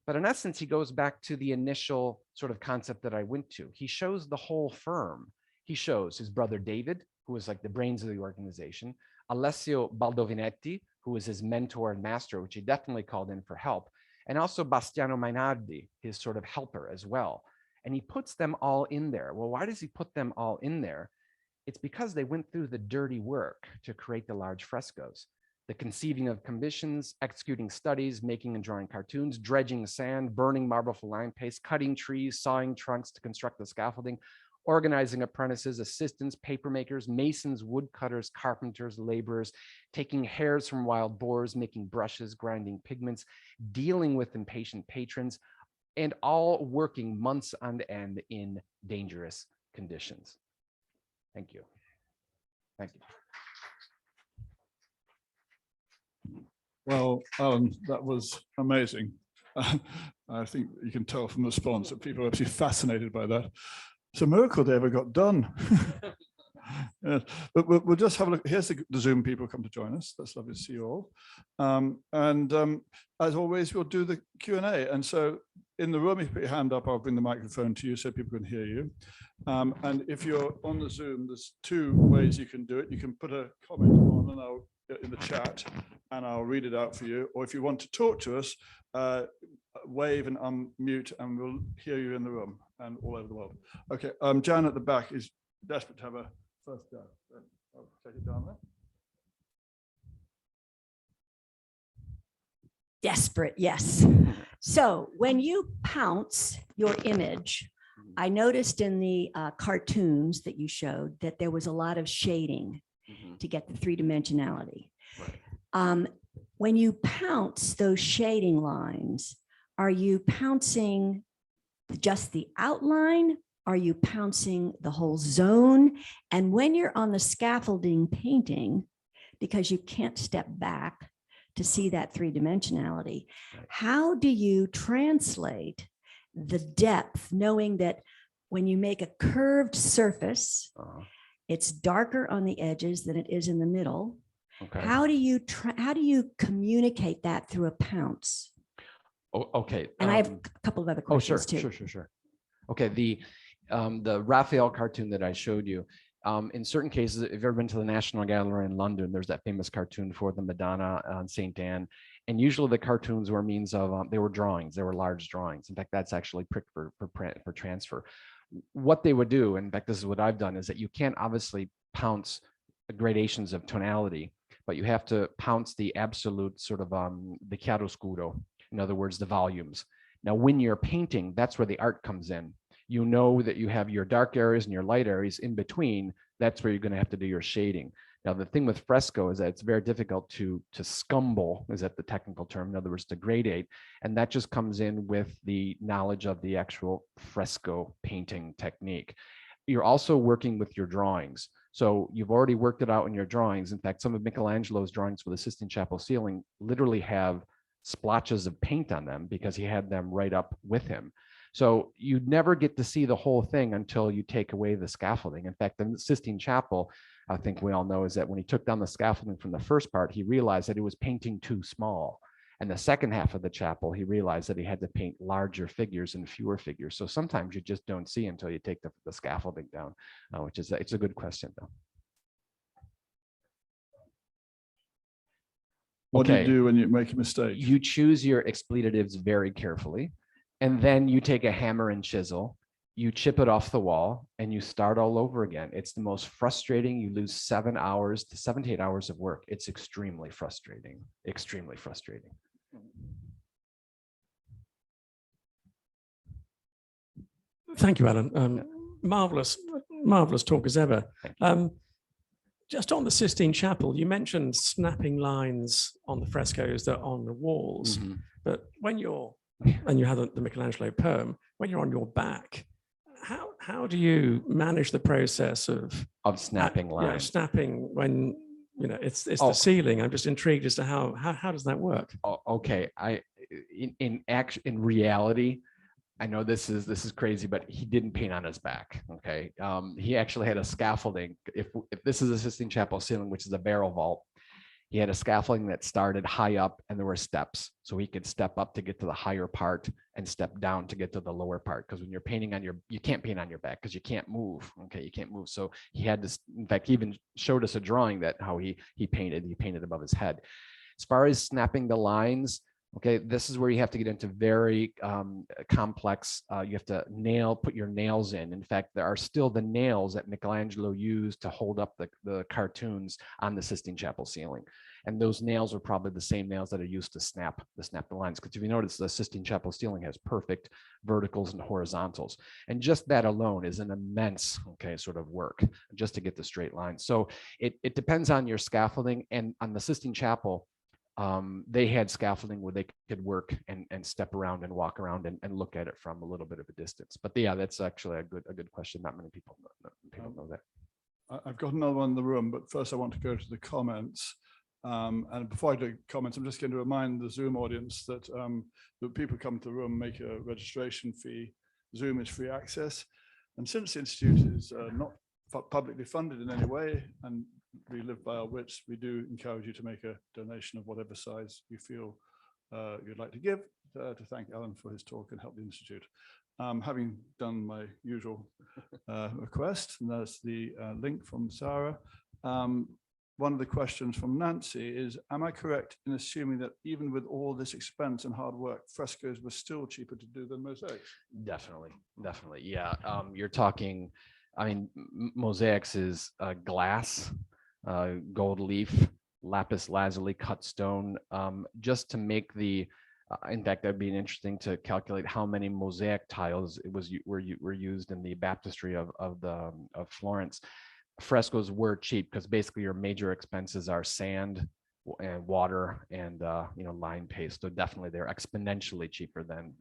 But in essence, he goes back to the initial sort of concept that I went to. He shows the whole firm. He shows his brother David, who was like the brains of the organization, Alessio Baldovinetti, who was his mentor and master, which he definitely called in for help, and also Bastiano Mainardi, his sort of helper as well. And he puts them all in there. Well, why does he put them all in there? It's because they went through the dirty work to create the large frescoes. The conceiving of commissions, executing studies, making and drawing cartoons, dredging sand, burning marble for line paste, cutting trees, sawing trunks to construct the scaffolding, organizing apprentices, assistants, papermakers, masons, woodcutters, carpenters, laborers, taking hairs from wild boars, making brushes, grinding pigments, dealing with impatient patrons, and all working months on end in dangerous conditions. Thank you. Thank you. Well, Alan, that was amazing. I think you can tell from the response that people are absolutely fascinated by that. It's a miracle they ever got done. Yes. But we'll just have a look. Here's the Zoom people come to join us. That's lovely to see you all. As always, we'll do the Q&A. And so in the room, if you put your hand up, I'll bring the microphone to you so people can hear you. And if you're on the Zoom, there's two ways you can do it. You can put a comment on and I'll in the chat and I'll read it out for you. Or if you want to talk to us, wave and unmute and we'll hear you in the room and all over the world. Okay, Jan at the back is desperate to have a first go. I'll take it down there. Desperate, yes. So when you pounce your image, I noticed in the cartoons that you showed that there was a lot of shading to get the three-dimensionality. Right. When you pounce those shading lines, are you pouncing just the outline? Are you pouncing the whole zone? And when you're on the scaffolding painting, because you can't step back to see that three-dimensionality, right, how do you translate the depth, knowing that when you make a curved surface, it's darker on the edges than it is in the middle? Okay. How do you communicate that through a pounce? Oh, okay. And I have a couple of other questions too. Sure. Okay, the Raphael cartoon that I showed you, in certain cases, if you've ever been to the National Gallery in London, there's that famous cartoon for the Madonna on St. Anne. And usually the cartoons were means of, they were drawings, they were large drawings. In fact, that's actually pricked for transfer. What they would do, in fact, this is what I've done, is that you can't obviously pounce gradations of tonality, but you have to pounce the absolute sort of the chiaroscuro, in other words, the volumes. Now, when you're painting, that's where the art comes in. You know that you have your dark areas and your light areas in between. That's where you're going to have to do your shading. Now, the thing with fresco is that it's very difficult to scumble, is that the technical term, in other words, to gradate. And that just comes in with the knowledge of the actual fresco painting technique. You're also working with your drawings. So you've already worked it out in your drawings. In fact, some of Michelangelo's drawings for the Sistine Chapel ceiling literally have splotches of paint on them because he had them right up with him. So you'd never get to see the whole thing until you take away the scaffolding. In fact, the Sistine Chapel, I think we all know, is that when he took down the scaffolding from the first part, he realized that it was painting too small. And the second half of the chapel, he realized that he had to paint larger figures and fewer figures. So sometimes you just don't see until you take the scaffolding down, which is, it's a good question though. What do you do when you make a mistake? You choose your expletives very carefully, and then you take a hammer and chisel, you chip it off the wall, and you start all over again. It's the most frustrating. You lose 7 hours to 7 to 8 hours of work. It's extremely frustrating, extremely frustrating. Thank you, Alan. Marvelous talk as ever. Just on the Sistine Chapel, you mentioned snapping lines on the frescoes that are on the walls, but when you're, and you have the Michelangelo perm, when you're on your back, how do you manage the process of snapping lines? Snapping when, you know, it's the ceiling. I'm just intrigued as to how does that work? Okay, in reality, I know this is crazy, but he didn't paint on his back. Okay, he actually had a scaffolding. If this is a Sistine Chapel ceiling, which is a barrel vault, he had a scaffolding that started high up, and there were steps, so he could step up to get to the higher part and step down to get to the lower part. Because when you're painting on you can't paint on your back because you can't move. Okay, you can't move. So he had to. In fact, he even showed us a drawing that how he painted. He painted above his head. As far as snapping the lines. Okay, this is where you have to get into very complex. You have to put your nails in. In fact, there are still the nails that Michelangelo used to hold up the cartoons on the Sistine Chapel ceiling. And those nails are probably the same nails that are used to snap the lines. Because if you notice, the Sistine Chapel ceiling has perfect verticals and horizontals. And just that alone is an immense, sort of work just to get the straight lines. So it depends on your scaffolding. And on the Sistine Chapel, they had scaffolding where they could work and step around and walk around and look at it from a little bit of a distance. But yeah, that's actually a good question. Not many people know that. I've got another one in the room, but first I want to go to the comments. And before I do comments, I'm just going to remind the Zoom audience that the people come to the room, make a registration fee. Zoom is free access. And since the Institute is not publicly funded in any way, and we live by our wits, we do encourage you to make a donation of whatever size you feel you'd like to give to thank Alan for his talk and help the Institute. Having done my usual request, and that's the link from Sarah. One of the questions from Nancy is, am I correct in assuming that even with all this expense and hard work, frescoes were still cheaper to do than mosaics? Definitely. Yeah, you're talking, I mean, mosaics is glass, gold leaf, lapis lazuli, cut stone, just to make the, in fact, that'd be interesting to calculate how many mosaic tiles were used in the baptistry of Florence. Frescoes were cheap because basically your major expenses are sand and water and lime paste. So definitely they're exponentially cheaper than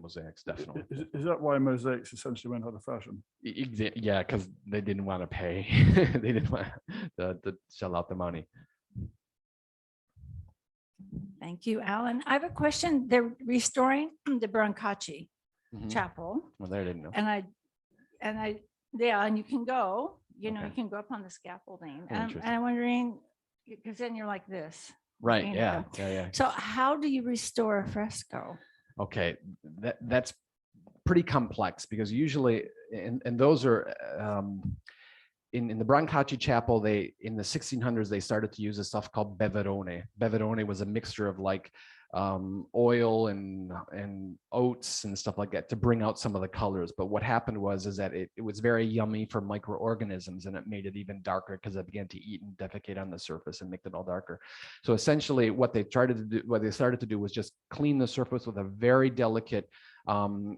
mosaics. Definitely. Is that why mosaics essentially went out of fashion? Yeah, because they didn't want to pay. They didn't want to shell out the money. Thank you, Alan. I have a question. They're restoring the Brancacci chapel. Well, there I didn't know. And you can go. You can go up on the scaffolding. And I'm wondering, because then you're like this. Right. Yeah. So how do you restore a fresco? Okay, that's pretty complex because usually, and those are in the Brancacci chapel. In the 1600s they started to use a stuff called beverone. Beverone was a mixture of like oil and oats and stuff like that to bring out some of the colors. But what happened was that it was very yummy for microorganisms, and it made it even darker because it began to eat and defecate on the surface and make it all darker. So essentially what they started to do was just clean the surface with a very delicate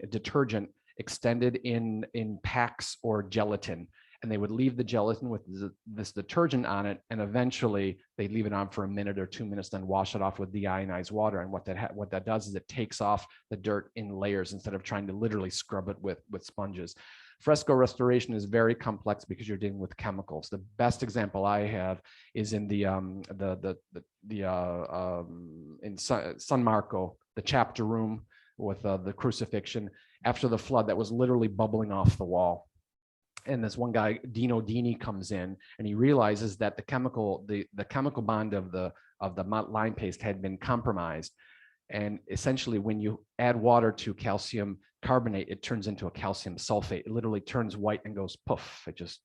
detergent extended in packs or gelatin. And they would leave the gelatin with this detergent on it, and eventually they leave it on for a minute or 2 minutes, then wash it off with deionized water. And what that does is it takes off the dirt in layers instead of trying to literally scrub it with sponges. Fresco restoration is very complex because you're dealing with chemicals. The best example I have is in in San Marco, the chapter room with the crucifixion after the flood that was literally bubbling off the wall. And this one guy, Dino Dini, comes in and he realizes that the chemical bond of the lime paste had been compromised. And essentially when you add water to calcium carbonate, it turns into a calcium sulfate. It literally turns white and goes poof, it just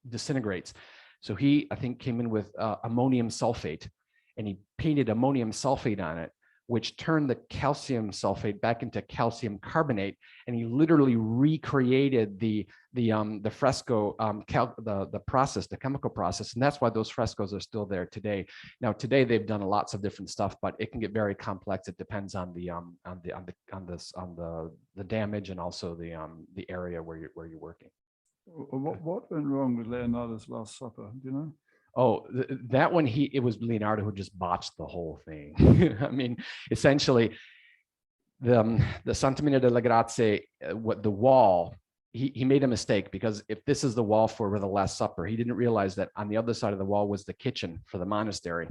disintegrates. So he, I think, came in with ammonium sulfate, and he painted ammonium sulfate on it, which turned the calcium sulfate back into calcium carbonate, and he literally recreated the fresco, the process, the chemical process, and that's why those frescoes are still there today. Now, today they've done lots of different stuff, but it can get very complex. It depends on the damage and also the area where you're working. What went wrong with Leonardo's Last Supper? Do you know? Oh, that one, it was Leonardo who just botched the whole thing. I mean, essentially, the Santa Maria delle Grazie, what the wall, he made a mistake, because if this is the wall for the Last Supper, he didn't realize that on the other side of the wall was the kitchen for the monastery.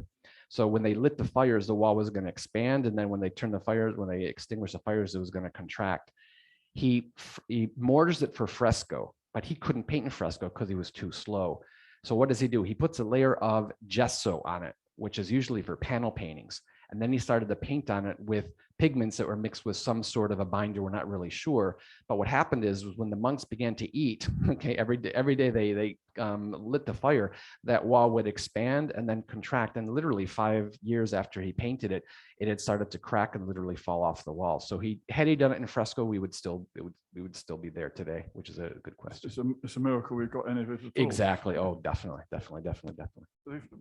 So when they lit the fires, the wall was going to expand, and then when they turned the fires, when they extinguished the fires, it was going to contract. He mortars it for fresco, but he couldn't paint in fresco because he was too slow. So what does he do? He puts a layer of gesso on it, which is usually for panel paintings. And then he started to paint on it with pigments that were mixed with some sort of a binder. We're not really sure. But what happened is when the monks began to eat, okay, every day they lit the fire, that wall would expand and then contract. And literally 5 years after he painted it, it had started to crack and literally fall off the wall. So had he done it in fresco, we would still be there today, which is a good question. It's a miracle we've got any of it at all. Exactly. Oh, definitely.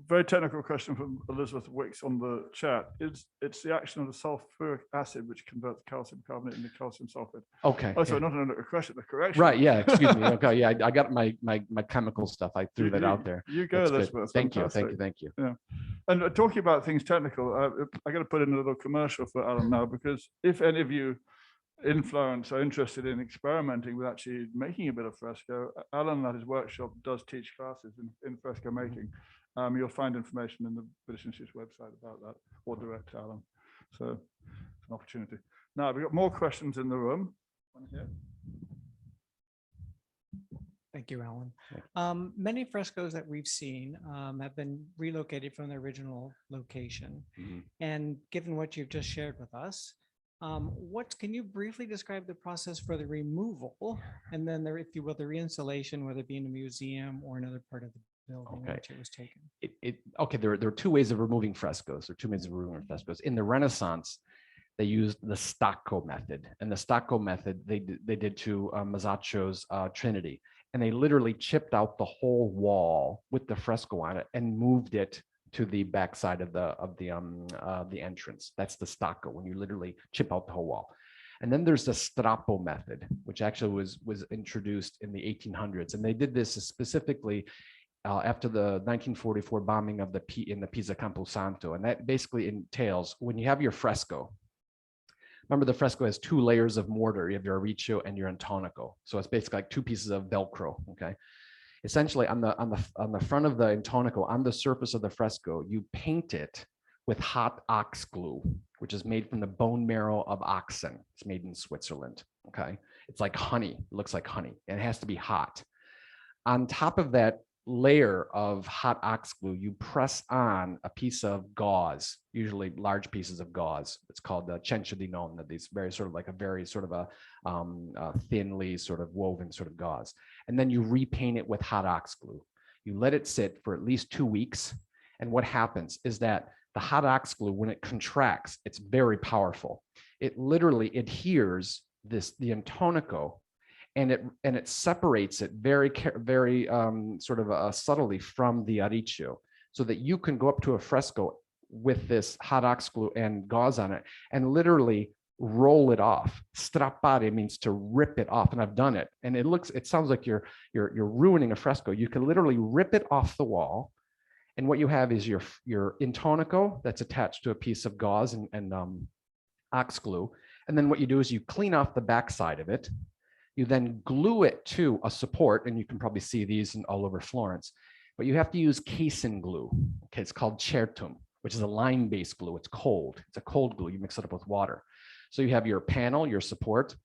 Very technical question from Elizabeth Wicks on the chat. It's the action of the sulfuric acid which converts calcium carbonate into calcium sulfate. Okay. Oh, sorry, not a question, a correction. Right. Yeah. Excuse me. Okay. Yeah. I got my chemical stuff. I threw that out there. You go, Elizabeth. Thank you. Yeah. And talking about things technical, I got to put in a little commercial for Alan now, because if any of you in Florence are interested in experimenting with actually making a bit of fresco, Alan at his workshop does teach classes in fresco making. You'll find information in the British Institute's website about that, or direct to Alan. So it's an opportunity. Now we've got more questions in the room. One here. Thank you, Alan. Many frescoes that we've seen have been relocated from their original location. Mm-hmm. And given what you've just shared with us, can you briefly describe the process for the removal, and then if you will, the reinstallation, whether it be in a museum or another part of the building in which it was taken? Okay, there are two ways of removing frescoes. In the Renaissance, they used the stucco method, and the stucco method they did to Masaccio's Trinity, and they literally chipped out the whole wall with the fresco on it and moved it to the backside of the entrance. That's the stucco, when you literally chip out the whole wall. And then there's the strappo method, which actually was introduced in the 1800s, and they did this specifically after the 1944 bombing of in the Pisa Camposanto, and that basically entails when you have your fresco. Remember, the fresco has two layers of mortar. You have your arriccio and your intonaco. So it's basically like two pieces of Velcro. Okay. Essentially, on the front of the intonaco, on the surface of the fresco, you paint it with hot ox glue, which is made from the bone marrow of oxen. It's made in Switzerland. Okay. It's like honey. It looks like honey, and it has to be hot. On top of that layer of hot ox glue, you press on a piece of gauze, usually large pieces of gauze. It's called the cencio di nonna. These very sort of a thinly sort of woven sort of gauze. And then you repaint it with hot ox glue. You let it sit for at least 2 weeks. And what happens is that the hot ox glue, when it contracts, it's very powerful. It literally adheres the intonaco, and it separates it very subtly from the arriccio, so that you can go up to a fresco with this hot ox glue and gauze on it and literally roll it off. Strappare means to rip it off, and I've done it, and it sounds like you're ruining a fresco. You can literally rip it off the wall, and what you have is your intonaco that's attached to a piece of gauze and ox glue, and then what you do is you clean off the backside of it. You then glue it to a support, and you can probably see these all over Florence, but you have to use casein glue. Okay, it's called certum, which is a lime-based glue. It's cold. It's a cold glue. You mix it up with water. So you have your panel, your support,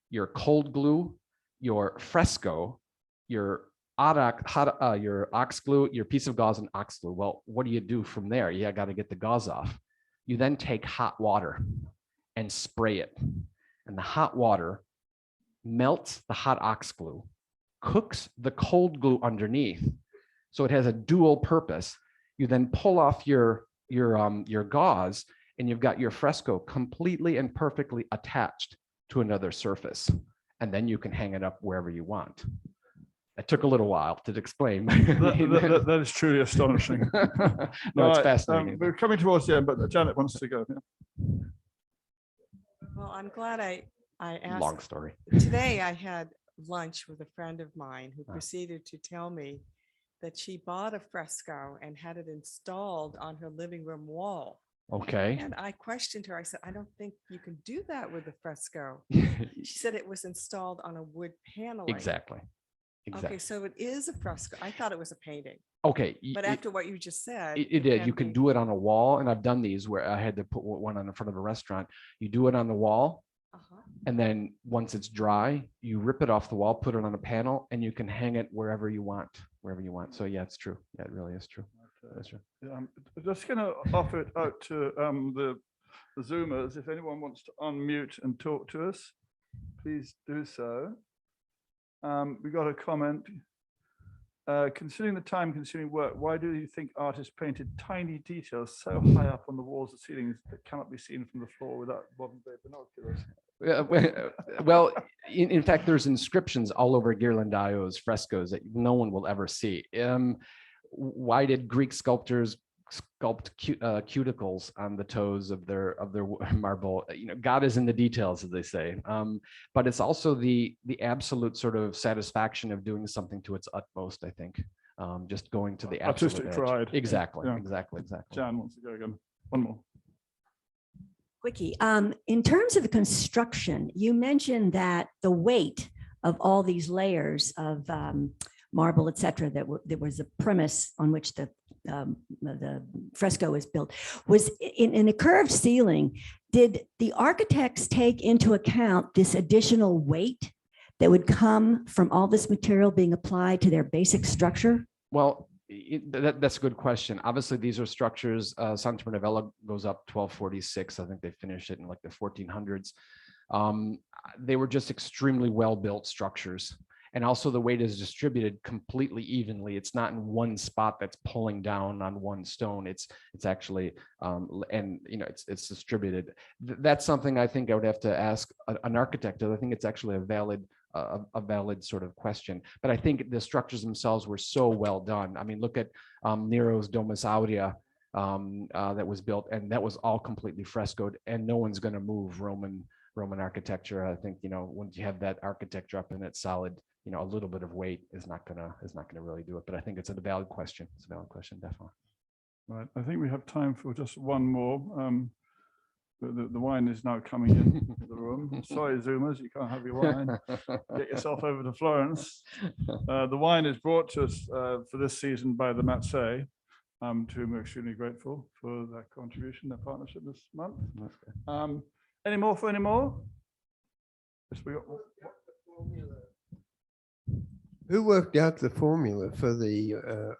your cold glue, your fresco, your ox glue, your piece of gauze, and ox glue. Well, what do you do from there? You got to get the gauze off. You then take hot water and spray it, and the hot water melts the hot ox glue, cooks the cold glue underneath, so it has a dual purpose. You then pull off your gauze, and you've got your fresco completely and perfectly attached to another surface, and then you can hang it up wherever you want. It took a little while to explain. That is truly astonishing. No, it's fascinating. We're coming towards the end, but Janet wants to go. Yeah. Well, I'm glad I asked. Long story. Today I had lunch with a friend of mine who proceeded to tell me that she bought a fresco and had it installed on her living room wall. Okay. And I questioned her. I said, I don't think you can do that with a fresco. She said it was installed on a wood paneling. Exactly. Okay, so it is a fresco. I thought it was a painting, Okay. but after what you just said. It is. You can be- do it on a wall, and I've done these where I had to put one on the front of a restaurant. You do it on the wall, Uh-huh. and then once it's dry, you rip it off the wall, put it on a panel, and you can hang it wherever you want, So yeah, it's true. Yeah, it really is true. That's true. I'm just going to offer it out to the Zoomers. If anyone wants to unmute and talk to us, please do so. We got a comment. Considering the time-consuming work, why do you think artists painted tiny details so high up on the walls and ceilings that cannot be seen from the floor without modern-day binoculars? Well, in fact, there's inscriptions all over Ghirlandaio's frescoes that no one will ever see. Why did Greek sculptors sculpt cuticles on the toes of their marble? God is in the details, as they say. But it's also the absolute sort of satisfaction of doing something to its utmost, I think. Just going to the absolute Artistic edge. pride. Exactly, Yeah. exactly. Jan wants to go again. One more. Quickie, in terms of the construction, you mentioned that the weight of all these layers of marble, et cetera, that was a premise on which the fresco is built, was in a curved ceiling. Did the architects take into account this additional weight that would come from all this material being applied to their basic structure? Well, that's a good question. Obviously, these are structures. Santa Maria goes up 1246. I think they finished it in like the 1400s. They were just extremely well-built structures. And also the weight is distributed completely evenly. It's not in one spot that's pulling down on one stone. It's actually, and it's distributed. That's something I think I would have to ask an architect. I think it's actually a valid sort of question. But I think the structures themselves were so well done. I mean, look at Nero's Domus Aurea that was built, and that was all completely frescoed, and no one's going to move Roman architecture. I think, when you have that architecture up and it's solid, a little bit of weight is not gonna really do it. But I think it's a valid question. It's a valid question, definitely. Right. I think we have time for just one more. The wine is now coming into the room. Sorry, Zoomers, you can't have your wine. Get yourself over to Florence. The wine is brought to us for this season by the Mazzei, to whom we're extremely grateful for their contribution, their partnership this month. Any more? Yes, we got. Who worked out the formula for the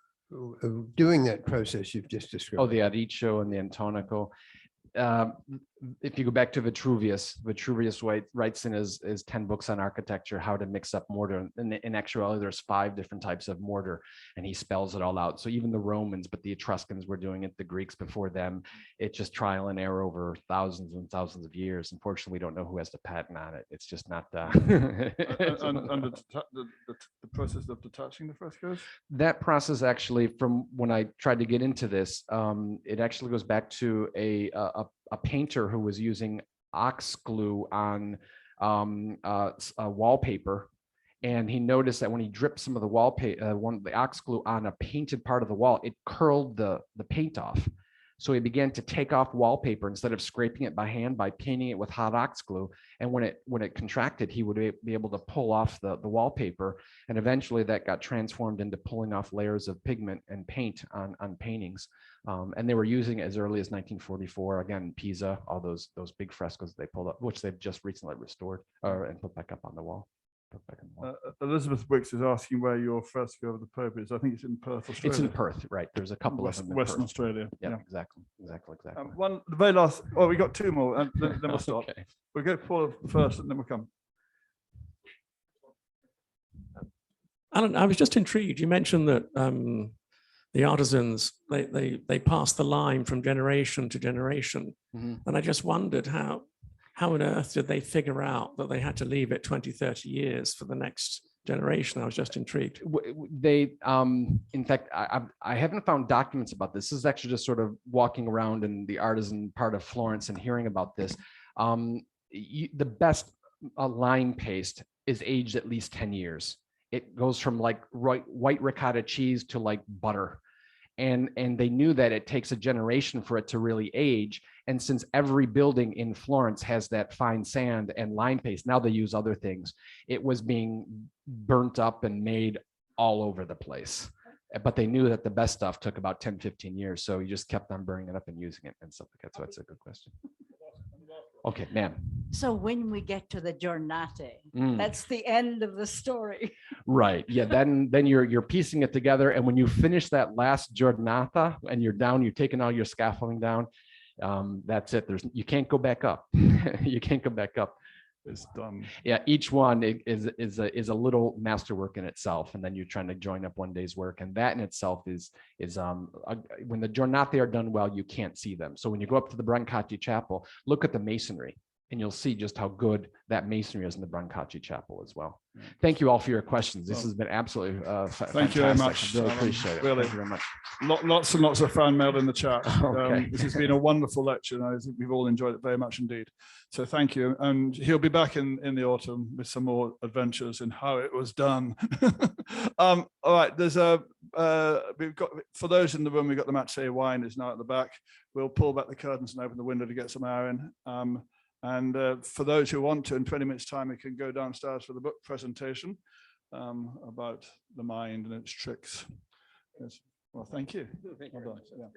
doing that process you've just described? Oh, the Arriccio and the Antonico. If you go back to Vitruvius writes in his 10 books on architecture how to mix up mortar. And in actuality, there's 5 different types of mortar, and he spells it all out. So even the Romans, but the Etruscans were doing it, the Greeks before them. It's just trial and error over thousands and thousands of years. Unfortunately, we don't know who has the patent on it. It's just not. And the process of detaching the frescoes? That process actually, from when I tried to get into this, it actually goes back to a painter who was using ox glue on wallpaper, and he noticed that when he dripped some of the the ox glue on a painted part of the wall, it curled the paint off. So he began to take off wallpaper instead of scraping it by hand, by painting it with hot ox glue. And when it contracted, he would be able to pull off the wallpaper. And eventually that got transformed into pulling off layers of pigment and paint on paintings. And they were using it as early as 1944. Again, Pisa, all those big frescoes they pulled up, which they've just recently restored and put back up on the wall. Elizabeth Wicks is asking where your fresco of the Pope is. I think it's in Perth, Australia. It's in Perth, right? There's a couple of them in Western Perth. Australia. Yeah, Yeah. exactly. One, the very last. Oh, we got 2 more, and then we'll stop. Okay. We'll go Paul first, and then we'll come. Alan, I was just intrigued. You mentioned that the artisans, they pass the line from generation to generation. Mm-hmm. And I just wondered how on earth did they figure out that they had to leave it 20, 30 years for the next generation? I was just intrigued. They, in fact, I haven't found documents about this. This is actually just sort of walking around in the artisan part of Florence and hearing about this. The best line paste is aged at least 10 years. it goes from like white ricotta cheese to like butter. And they knew that it takes a generation for it to really age. And since every building in Florence has that fine sand and lime paste, now they use other things. It was being burnt up and made all over the place. But they knew that the best stuff took about 10, 15 years. So you just kept on burning it up and using it and stuff like that. So that's a good question. Okay, ma'am. So when we get to the giornate, Mm. that's the end of the story. Right. Yeah. Then you're piecing it together. And when you finish that last giornata and you're down, you're taking all your scaffolding down. That's it. You can't go back up. You can't go back up. It's done. Yeah. Each one is a little masterwork in itself. And then you're trying to join up one day's work. And that in itself is when the giornate are done well, you can't see them. So when you go up to the Brancacci Chapel, look at the masonry. And you'll see just how good that masonry is in the Brancacci Chapel as well. Thank you all for your questions. This has been absolutely Thank you very much. I really appreciate it. Really. Thank you very much. Lots and lots of fan mail in the chat. Okay. This has been a wonderful lecture, and I think we've all enjoyed it very much indeed. So thank you. And he'll be back in the autumn with some more adventures in how it was done. All right, there's we've got, for those in the room, we've got the Matze wine is now at the back. We'll pull back the curtains and open the window to get some air in. And for those who want to, in 20 minutes time, we can go downstairs for the book presentation about the mind and its tricks. Yes. Well, thank you. Well done. Yeah.